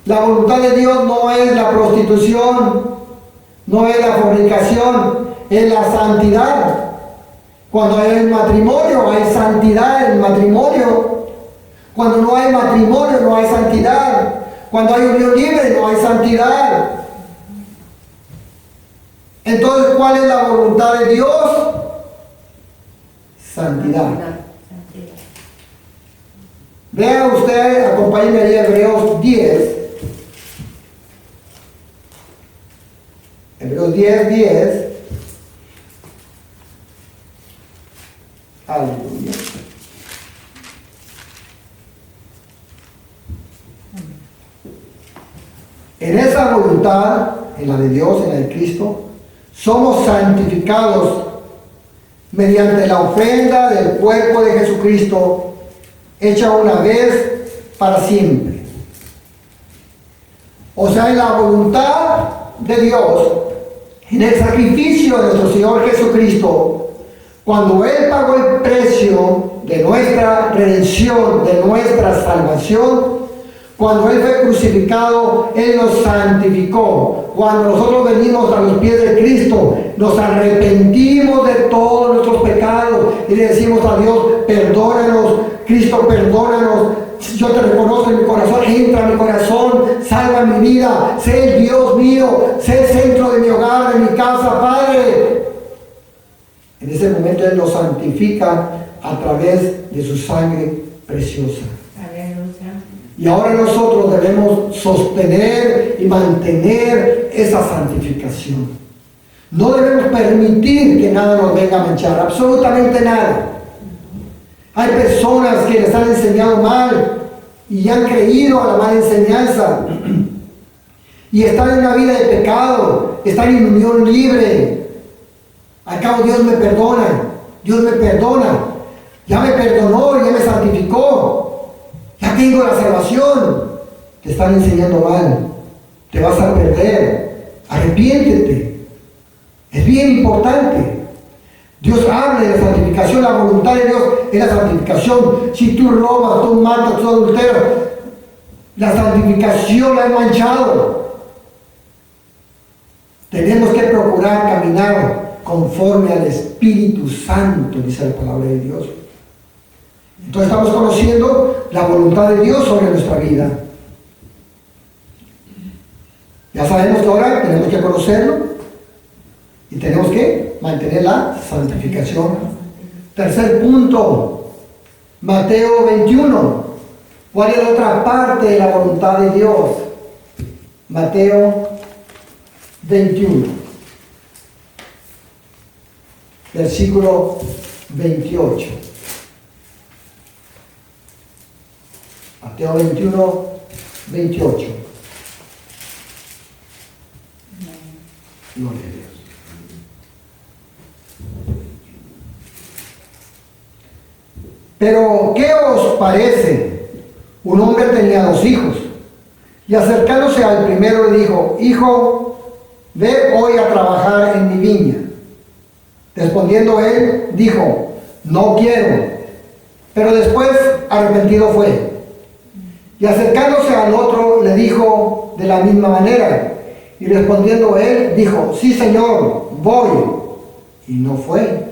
La voluntad de Dios no es la prostitución, no es la fornicación, es la santidad. Cuando hay matrimonio, hay santidad en el matrimonio. Cuando no hay matrimonio, no hay santidad. Cuando hay unión libre, no hay santidad. Entonces, ¿cuál es la voluntad de Dios? Santidad. Vea usted, acompáñeme ahí a Hebreos 10. Hebreos 10. Aleluya. En esa voluntad, en la de Dios, en la de Cristo, somos santificados mediante la ofrenda del cuerpo de Jesucristo, hecha una vez para siempre. O sea, en la voluntad de Dios, en el sacrificio de nuestro Señor Jesucristo, cuando Él pagó el precio de nuestra redención, de nuestra salvación, cuando Él fue crucificado, Él nos santificó. Cuando nosotros venimos a los pies de Cristo, nos arrepentimos de todos nuestros pecados y le decimos a Dios, perdónanos, Cristo, perdónanos. Yo te reconozco en mi corazón, entra en mi corazón, salva mi vida, sé el Dios mío, sé el centro de mi hogar, de mi casa, Padre. En ese momento Él nos santifica a través de su sangre preciosa. Y ahora nosotros debemos sostener y mantener esa santificación. No debemos permitir que nada nos venga a manchar, absolutamente nada. Hay personas que les han enseñado mal y han creído a la mala enseñanza y están en una vida de pecado, están en unión libre. Al cabo Dios me perdona, ya me perdonó, ya me santificó. Ya tengo la salvación. Te están enseñando mal. Te vas a perder. Arrepiéntete. Es bien importante. Dios habla de la santificación. La voluntad de Dios es la santificación. Si tú robas, tú matas, tú adulteras, la santificación la has manchado. Tenemos que procurar caminar conforme al Espíritu Santo, dice la palabra de Dios. Entonces estamos conociendo la voluntad de Dios sobre nuestra vida. Ya sabemos que ahora tenemos que conocerlo y tenemos que mantener la santificación. Tercer punto, Mateo 21. ¿Cuál es la otra parte de la voluntad de Dios? Mateo 21, versículo 28. Mateo 21, 28. Gloria a Dios. Pero, ¿qué os parece? Un hombre tenía 2 hijos, y acercándose al primero le dijo: Hijo, ve hoy a trabajar en mi viña. Respondiendo él, dijo: No quiero. Pero después arrepentido fue. Y acercándose al otro le dijo de la misma manera. Y respondiendo él, dijo: Sí, Señor, voy. Y no fue.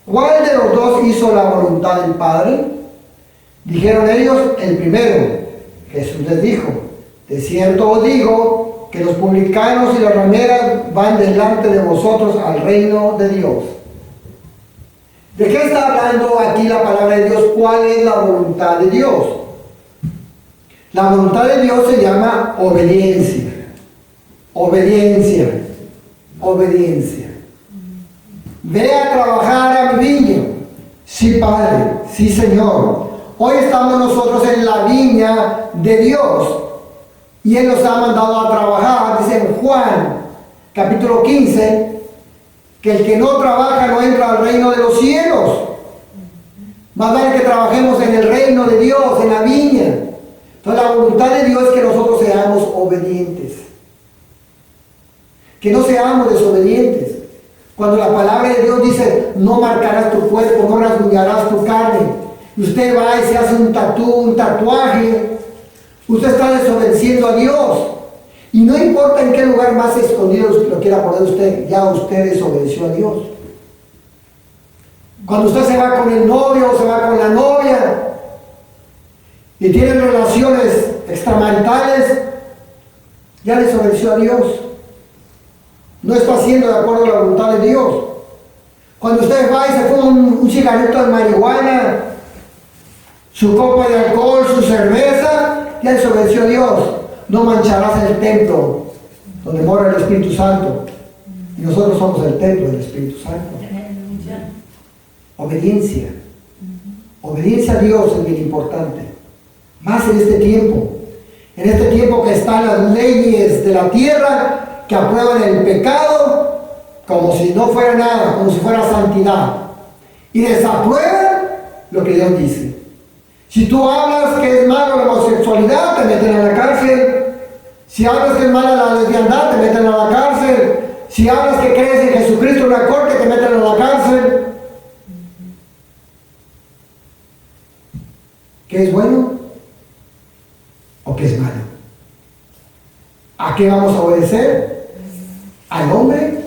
¿Cuál de los 2 hizo la voluntad del Padre? Dijeron ellos: el primero. Jesús les dijo: de cierto os digo que los publicanos y las rameras van delante de vosotros al reino de Dios. ¿De qué está hablando aquí la palabra de Dios? ¿Cuál es la voluntad de Dios? La voluntad de Dios se llama obediencia. Obediencia. Obediencia. Ve a trabajar a mi viña. Sí, Padre. Sí, Señor. Hoy estamos nosotros en la viña de Dios. Y Él nos ha mandado a trabajar. Dice en Juan, capítulo 15, que el que no trabaja no entra al reino de los cielos. Más vale que trabajemos en el reino de Dios, en la viña. Entonces la voluntad de Dios es que nosotros seamos obedientes. Que no seamos desobedientes. Cuando la palabra de Dios dice: no marcarás tu cuerpo, no rasguñarás tu carne, y usted va y se hace un tatuaje, usted está desobedeciendo a Dios. Y no importa en qué lugar más escondido lo quiera poner usted, ya usted desobedeció a Dios. Cuando usted se va con el novio o se va con la novia y tienen relaciones extramaritales, ya desobedeció a Dios. No está haciendo de acuerdo a la voluntad de Dios. Cuando usted va y se fuma un cigarrito de marihuana, su copa de alcohol, su cerveza, ya desobedeció a Dios. No mancharás el templo donde mora el Espíritu Santo. Y nosotros somos el templo del Espíritu Santo. Obediencia. Obediencia a Dios es bien importante. Más en este tiempo. En este tiempo que están las leyes de la tierra que aprueban el pecado como si no fuera nada, como si fuera santidad. Y desaprueban lo que Dios dice. Si tú hablas que es malo la homosexualidad, te meten a la cárcel. Si hablas que es mala la lesbiandad, te meten a la cárcel. Si hablas que crees en Jesucristo en la corte, te meten a la cárcel. ¿Qué es bueno o qué es malo? ¿A qué vamos a obedecer? ¿Al hombre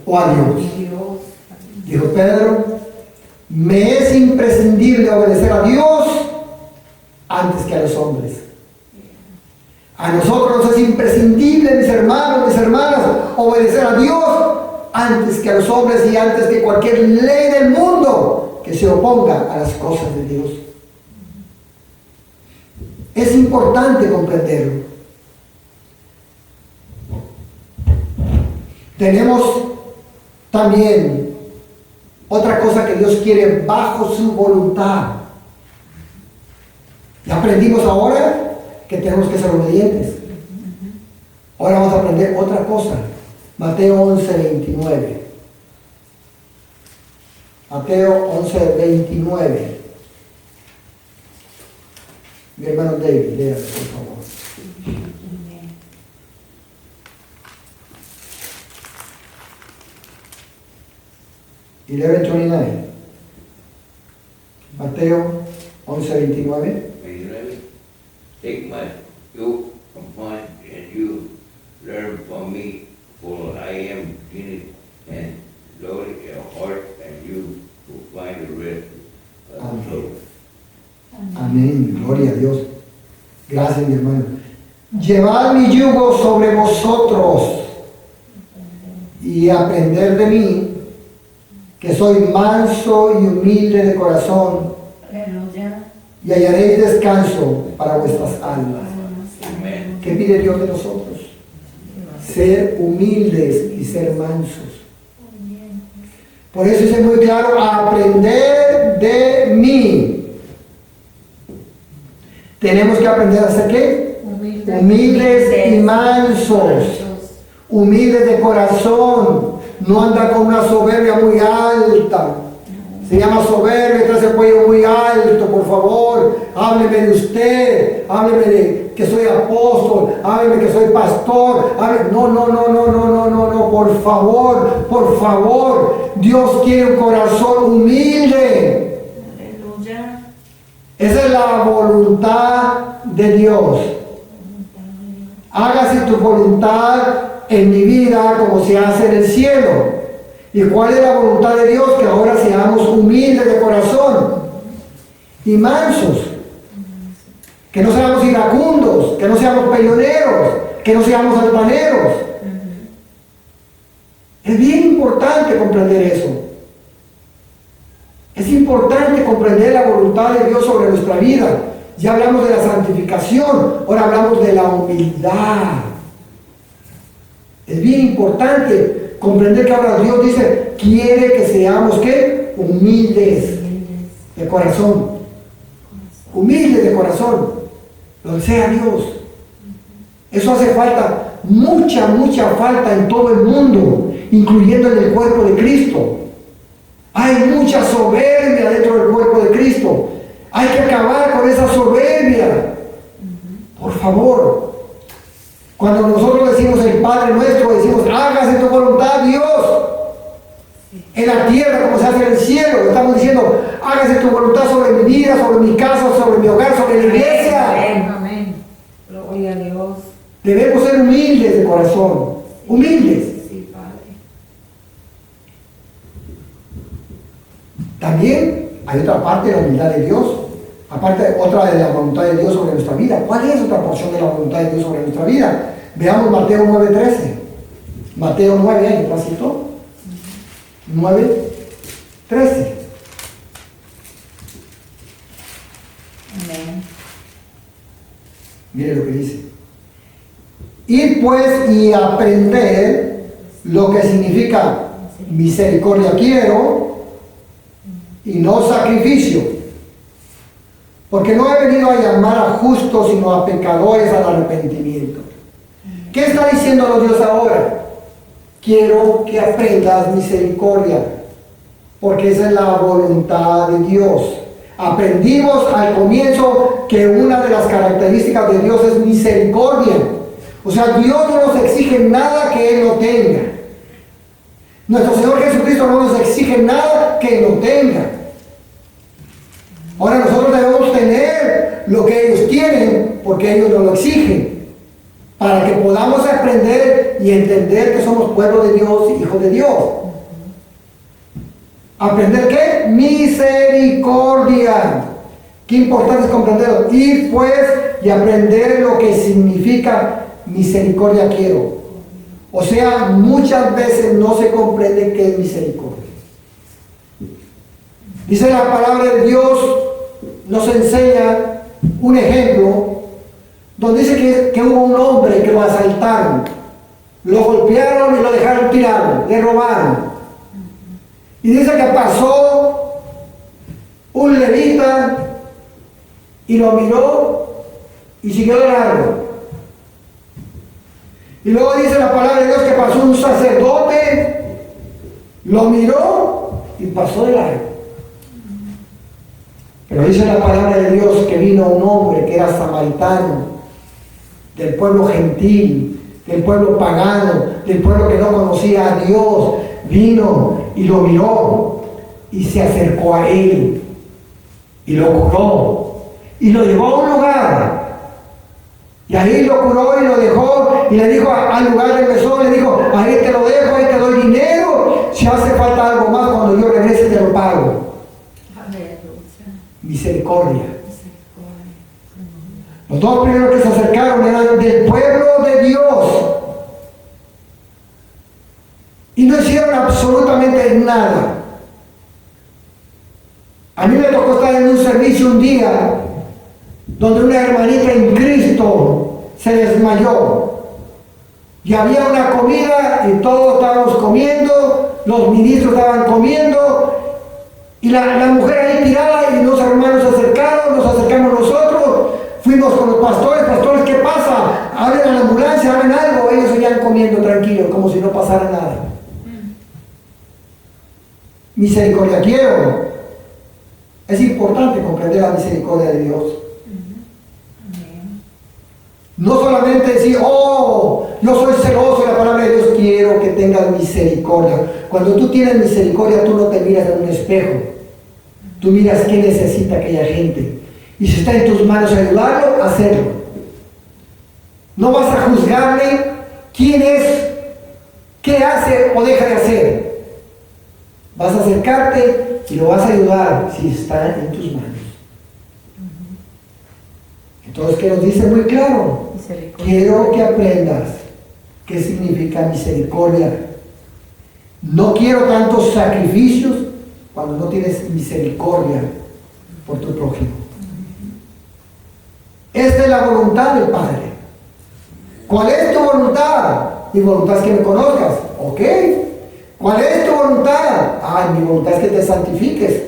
o a Dios? Dijo Pedro: me es imprescindible obedecer a Dios antes que a los hombres. A nosotros nos es imprescindible, mis hermanos, mis hermanas, obedecer a Dios antes que a los hombres y antes que cualquier ley del mundo que se oponga a las cosas de Dios. Es importante comprenderlo. Tenemos también otra cosa que Dios quiere bajo su voluntad. Ya aprendimos ahora que tenemos que ser obedientes. Ahora vamos a aprender otra cosa. Mateo 11:29. Mateo 11:29. Mi hermano David, léalo, por favor. Y 11:29. Mateo 11:29. Take my yoke upon you, learn from me, for I am gentle and lowly in heart, and you will find the rest of the soul. Amén, gloria a Dios. Gracias, mi hermano. Llevad mi yugo sobre vosotros y aprender de mí, que soy manso y humilde de corazón, y hallaréis descanso para vuestras almas. Amen. ¿Qué pide Dios de nosotros? Ser humildes y ser mansos. Por eso es muy claro, aprender de mí. Tenemos que aprender a ser ¿qué? Humildes y mansos. Humildes de corazón. No andar con una soberbia muy alta. Se llama soberbia, trae el cuello muy alto, por favor. Hábleme de usted. Hábleme de que soy apóstol. Hábleme que soy pastor. No, por favor, por favor. Dios quiere un corazón humilde. Aleluya. Esa es la voluntad de Dios. Hágase tu voluntad en mi vida como se hace en el cielo. ¿Y cuál es la voluntad de Dios? Que ahora seamos humildes de corazón y mansos. Que no seamos iracundos, que no seamos peleoneros, que no seamos altaneros. Es bien importante comprender eso. Es importante comprender la voluntad de Dios sobre nuestra vida. Ya hablamos de la santificación, ahora hablamos de la humildad. Es bien importante comprender que ahora Dios dice, quiere que seamos ¿qué? Humildes de corazón. Humildes de corazón. Lo sea Dios. Eso hace falta, mucha falta en todo el mundo, incluyendo en el cuerpo de Cristo. Hay mucha soberbia dentro del cuerpo de Cristo. Hay que acabar con esa soberbia. Por favor. Cuando nosotros decimos el Padre nuestro, decimos, hágase tu voluntad, Dios. En la tierra como se hace en el cielo. Estamos diciendo, hágase tu voluntad sobre mi vida, sobre mi casa, sobre mi hogar, sobre la iglesia. Amén. Gloria a Dios. Debemos ser humildes de corazón. Humildes. Sí, Padre. También hay otra parte de la humildad de Dios. Aparte, otra de la voluntad de Dios sobre nuestra vida. ¿Cuál es otra porción de la voluntad de Dios sobre nuestra vida? Veamos Mateo 9:13. Mateo 9, ahí, ¿pasito? 9:13. Amén. Mire lo que dice. Ir pues y aprender lo que significa misericordia quiero y no sacrificio. Porque no he venido a llamar a justos, sino a pecadores al arrepentimiento. ¿Qué está diciendo Dios ahora? Quiero que aprendas misericordia, porque esa es la voluntad de Dios. Aprendimos al comienzo que una de las características de Dios es misericordia. O sea, Dios no nos exige nada que Él no tenga. Nuestro Señor Jesucristo no nos exige nada que Él no tenga. Ahora nosotros debemos tener lo que ellos tienen, porque ellos nos lo exigen, para que podamos aprender y entender que somos pueblo de Dios, hijos de Dios. ¿Aprender qué? Misericordia. Qué importante es comprenderlo. Ir pues y aprender lo que significa misericordia quiero. O sea, muchas veces no se comprende qué es misericordia. Dice la palabra de Dios, nos enseña un ejemplo donde dice que hubo un hombre que lo asaltaron, lo golpearon y lo dejaron tirado, le robaron. Y dice que pasó un levita y lo miró y siguió de largo. Y luego dice la palabra de Dios que pasó un sacerdote, lo miró y pasó de largo. Pero dice la palabra de Dios que vino un hombre que era samaritano, del pueblo gentil, del pueblo pagano, del pueblo que no conocía a Dios. Vino y lo miró y se acercó a él y lo curó y lo llevó a un lugar. Y ahí lo curó y lo dejó y le dijo al lugar del mesón, le dijo, ahí te lo dejo, ahí te doy dinero, si hace falta algo más cuando yo regrese te lo pago. Misericordia. Los dos primeros que se acercaron eran del pueblo de Dios y no hicieron absolutamente nada. A mí me tocó estar en un servicio un día donde una hermanita en Cristo se desmayó. Y había una comida y todos estábamos comiendo, los ministros estaban comiendo, y la mujer ahí tirada, y los hermanos se acercaron, nos acercamos nosotros, fuimos con los pastores, ¿qué pasa? Hablen a la ambulancia, hagan algo. Ellos seguían comiendo tranquilos, como si no pasara nada. Misericordia quiero. Es importante comprender la misericordia de Dios. No solamente decir, oh, yo soy celoso de la palabra de Dios, quiero que tengas misericordia. Cuando tú tienes misericordia, tú no te miras en un espejo. Tú miras qué necesita aquella gente. Y si está en tus manos ayudarlo, hacerlo. No vas a juzgarle quién es, qué hace o deja de hacer. Vas a acercarte y lo vas a ayudar si está en tus manos. Entonces, ¿qué nos dice muy claro? Quiero que aprendas qué significa misericordia. No quiero tantos sacrificios cuando no tienes misericordia por tu prójimo. Esta es la voluntad del Padre. ¿Cuál es tu voluntad? Mi voluntad es que me conozcas. ¿Ok? ¿Cuál es tu voluntad? Ay, mi voluntad es que te santifiques.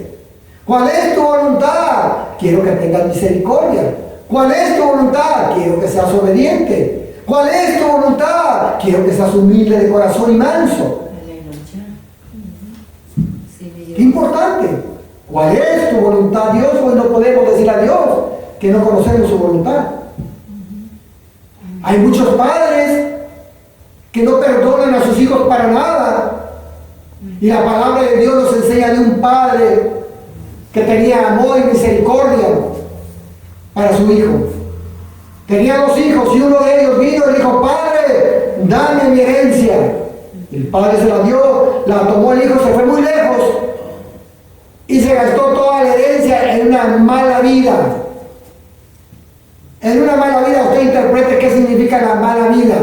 ¿Cuál es tu voluntad? Quiero que tengas misericordia. ¿Cuál es tu voluntad? Quiero que seas obediente. ¿Cuál es tu voluntad? Quiero que seas humilde de corazón y manso. Qué importante. ¿Cuál es tu voluntad, Dios? Pues no podemos decir a Dios que no conocemos su voluntad. Hay muchos padres que no perdonan a sus hijos para nada. Y la palabra de Dios nos enseña de un padre que tenía amor y misericordia para su hijo. Tenía 2 hijos y uno de ellos vino y le dijo, Padre, dame mi herencia. El padre se la dio, la tomó el hijo, se fue muy lejos y se gastó toda la herencia en una mala vida. En una mala vida, usted interprete qué significa la mala vida.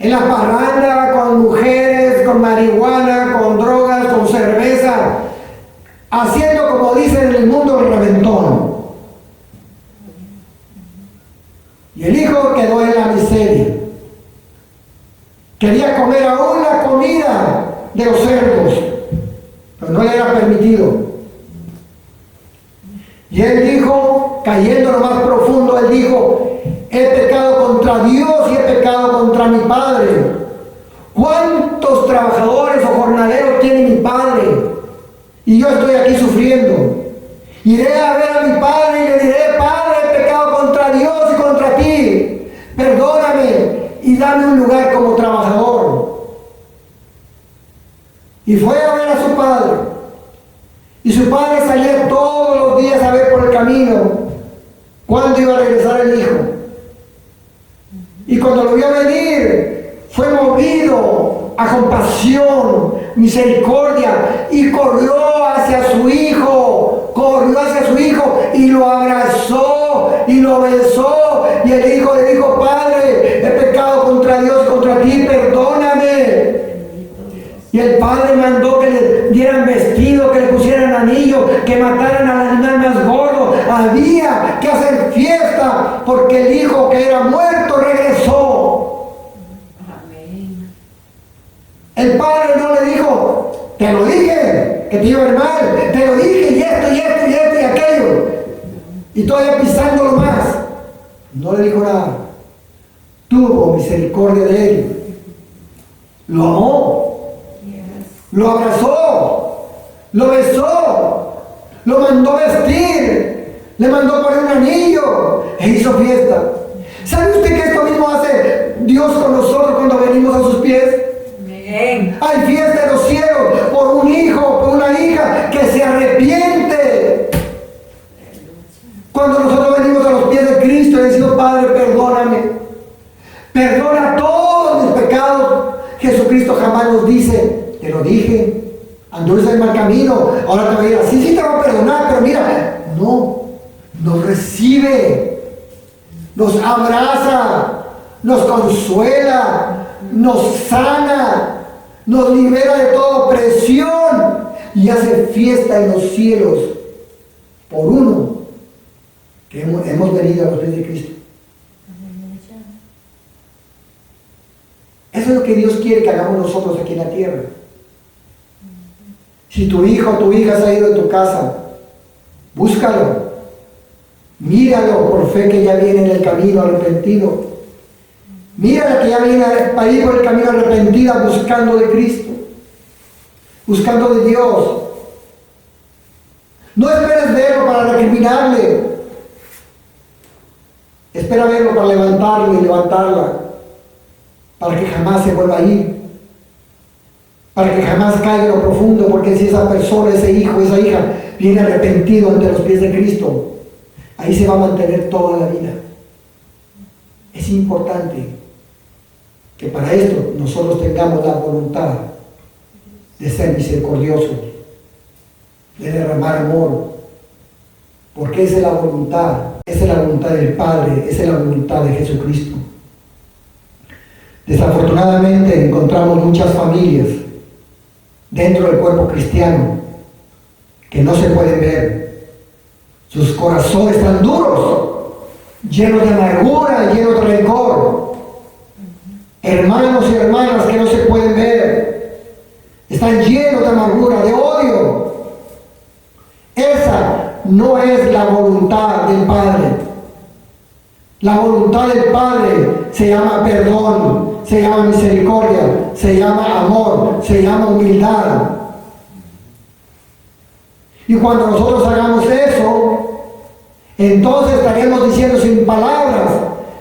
En la parranda, con mujeres, con marihuana, con drogas, con cerveza, haciendo, como dicen en el mundo, el reventón. Y el hijo quedó en la miseria. Quería comer aún la comida de los cerdos, pero no le era permitido. Y él dijo, cayendo lo más profundo, él dijo, he pecado contra Dios y he pecado contra mi padre. ¿Cuántos trabajadores o jornaleros tiene mi padre? Y yo estoy aquí sufriendo. Iré a ver a mi padre y le diré, Padre, he pecado contra Dios y contra ti. Perdóname y dame un lugar como trabajador. Y fue a ver a su padre. Y su padre salía todos los días a ver por el camino cuándo iba a regresar el hijo. Y cuando lo vio venir, fue movido a compasión, misericordia, y corrió hacia su hijo y lo abrazó y lo besó. Y el hijo le dijo, Padre, he pecado contra Dios y contra ti, perdóname. Y el padre mandó que le dieran vestido, que le pusieran anillo, que mataran al animal más gordo. Había que hacer fiesta porque el hijo que era muerto regresó. Amén. El padre no le dijo, te lo dije, que te iba a ir mal, te lo dije, y esto, y esto, y esto, y aquello. Y todavía pisándolo más. No le dijo nada. Tuvo misericordia de él. Lo amó. Lo abrazó, lo besó, lo mandó vestir, le mandó poner un anillo e hizo fiesta. ¿Sabe usted que esto mismo hace Dios con nosotros cuando venimos a sus pies? Amén. Hay fiesta en los cielos por un hijo, por una hija que se arrepiente. Cuando nosotros venimos a los pies de Cristo y decimos, Padre, perdóname, perdona todos mis pecados. Jesucristo jamás nos dice, te lo dije, anduviste en mal camino, ahora te voy a ir así, sí te va a perdonar, pero mira, no, nos recibe, nos abraza, nos consuela, nos sana, nos libera de toda opresión y hace fiesta en los cielos por uno que hemos venido a los pies de Cristo. Eso es lo que Dios quiere que hagamos nosotros aquí en la tierra. Si tu hijo o tu hija se ha ido de tu casa, búscalo, míralo por fe que ya viene en el camino arrepentido. Mírala que ya viene a ir por el camino arrepentida buscando de Cristo, buscando de Dios. No esperes verlo para recriminarle. Espera verlo para levantarlo y levantarla, para que jamás se vuelva a ir, para que jamás caiga en lo profundo, porque si esa persona, ese hijo, esa hija viene arrepentido ante los pies de Cristo, ahí se va a mantener toda la vida. Es importante que para esto nosotros tengamos la voluntad de ser misericordiosos, de derramar amor, porque esa es la voluntad del Padre, esa es la voluntad de Jesucristo. Desafortunadamente encontramos muchas familias dentro del cuerpo cristiano que no se pueden ver. Sus corazones están duros, llenos de amargura, llenos de rencor. Hermanos y hermanas que no se pueden ver, están llenos de amargura, de odio. Esa no es la voluntad del Padre. La voluntad del Padre se llama perdón, se llama misericordia, se llama amor, se llama humildad. Y cuando nosotros hagamos eso, entonces estaremos diciendo sin palabras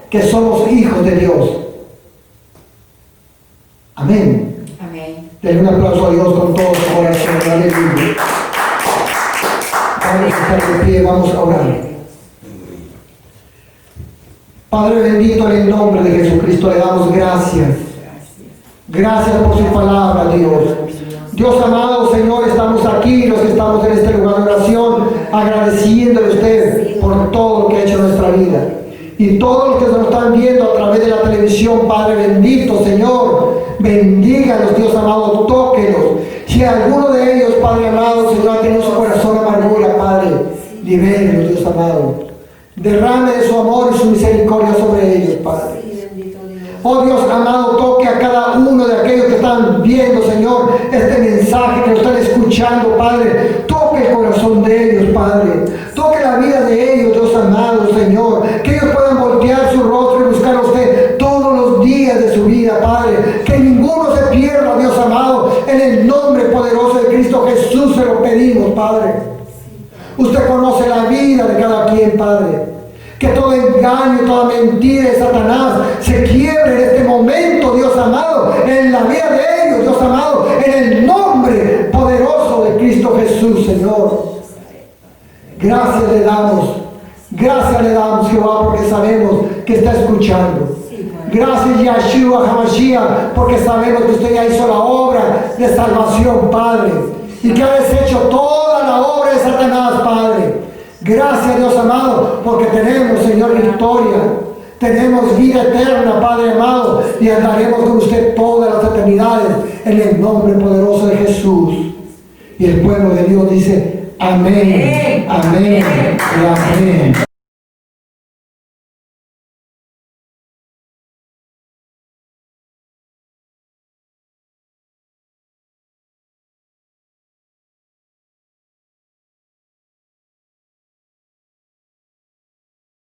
que somos hijos de Dios. Amén. Amén. Denle un aplauso a Dios con todo su corazón. Aleluya. Vamos a estar de pie, vamos a orar. Padre bendito, en el nombre de Jesucristo le damos gracias. Gracias por su palabra, Dios. Dios amado, Señor, estamos aquí, los que estamos en este lugar de oración, agradeciéndole a usted por todo lo que ha hecho en nuestra vida. Y todos los que nos están viendo a través de la televisión, Padre bendito, Señor, bendígalos, Dios amado, tóquelos. Si alguno de ellos, Padre amado, Señor, ha tenido su corazón amargura, Padre, libérenlos, Dios amado. Derrame de su amor y su misericordia sobre ellos, Padre. Oh Dios amado, toque a cada uno de aquellos que están viendo, Señor, este mensaje, que lo están escuchando, Padre. Toque el corazón de ellos, Padre. Toque la vida de ellos, Dios amado, Señor. Que ellos puedan voltear su rostro y buscar a usted todos los días de su vida, Padre. Que ninguno se pierda, Dios amado. En el nombre poderoso de Cristo Jesús se lo pedimos, Padre. Usted conoce la vida de cada quien, Padre. Que todo engaño, toda mentira de Satanás se quiebre en este momento, Dios amado, en la vida de ellos, Dios amado, en el nombre poderoso de Cristo Jesús, Señor. Gracias le damos, Jehová, porque sabemos que está escuchando. Gracias, Yahshua HaMashiach, porque sabemos que usted ya hizo la obra de salvación, Padre, y que ha deshecho toda la obra de Satanás, Padre. Gracias, Dios amado, porque tenemos, Señor, victoria. Tenemos vida eterna, Padre amado, y andaremos con usted todas las eternidades en el nombre poderoso de Jesús. Y el pueblo de Dios dice, amén, amén y amén.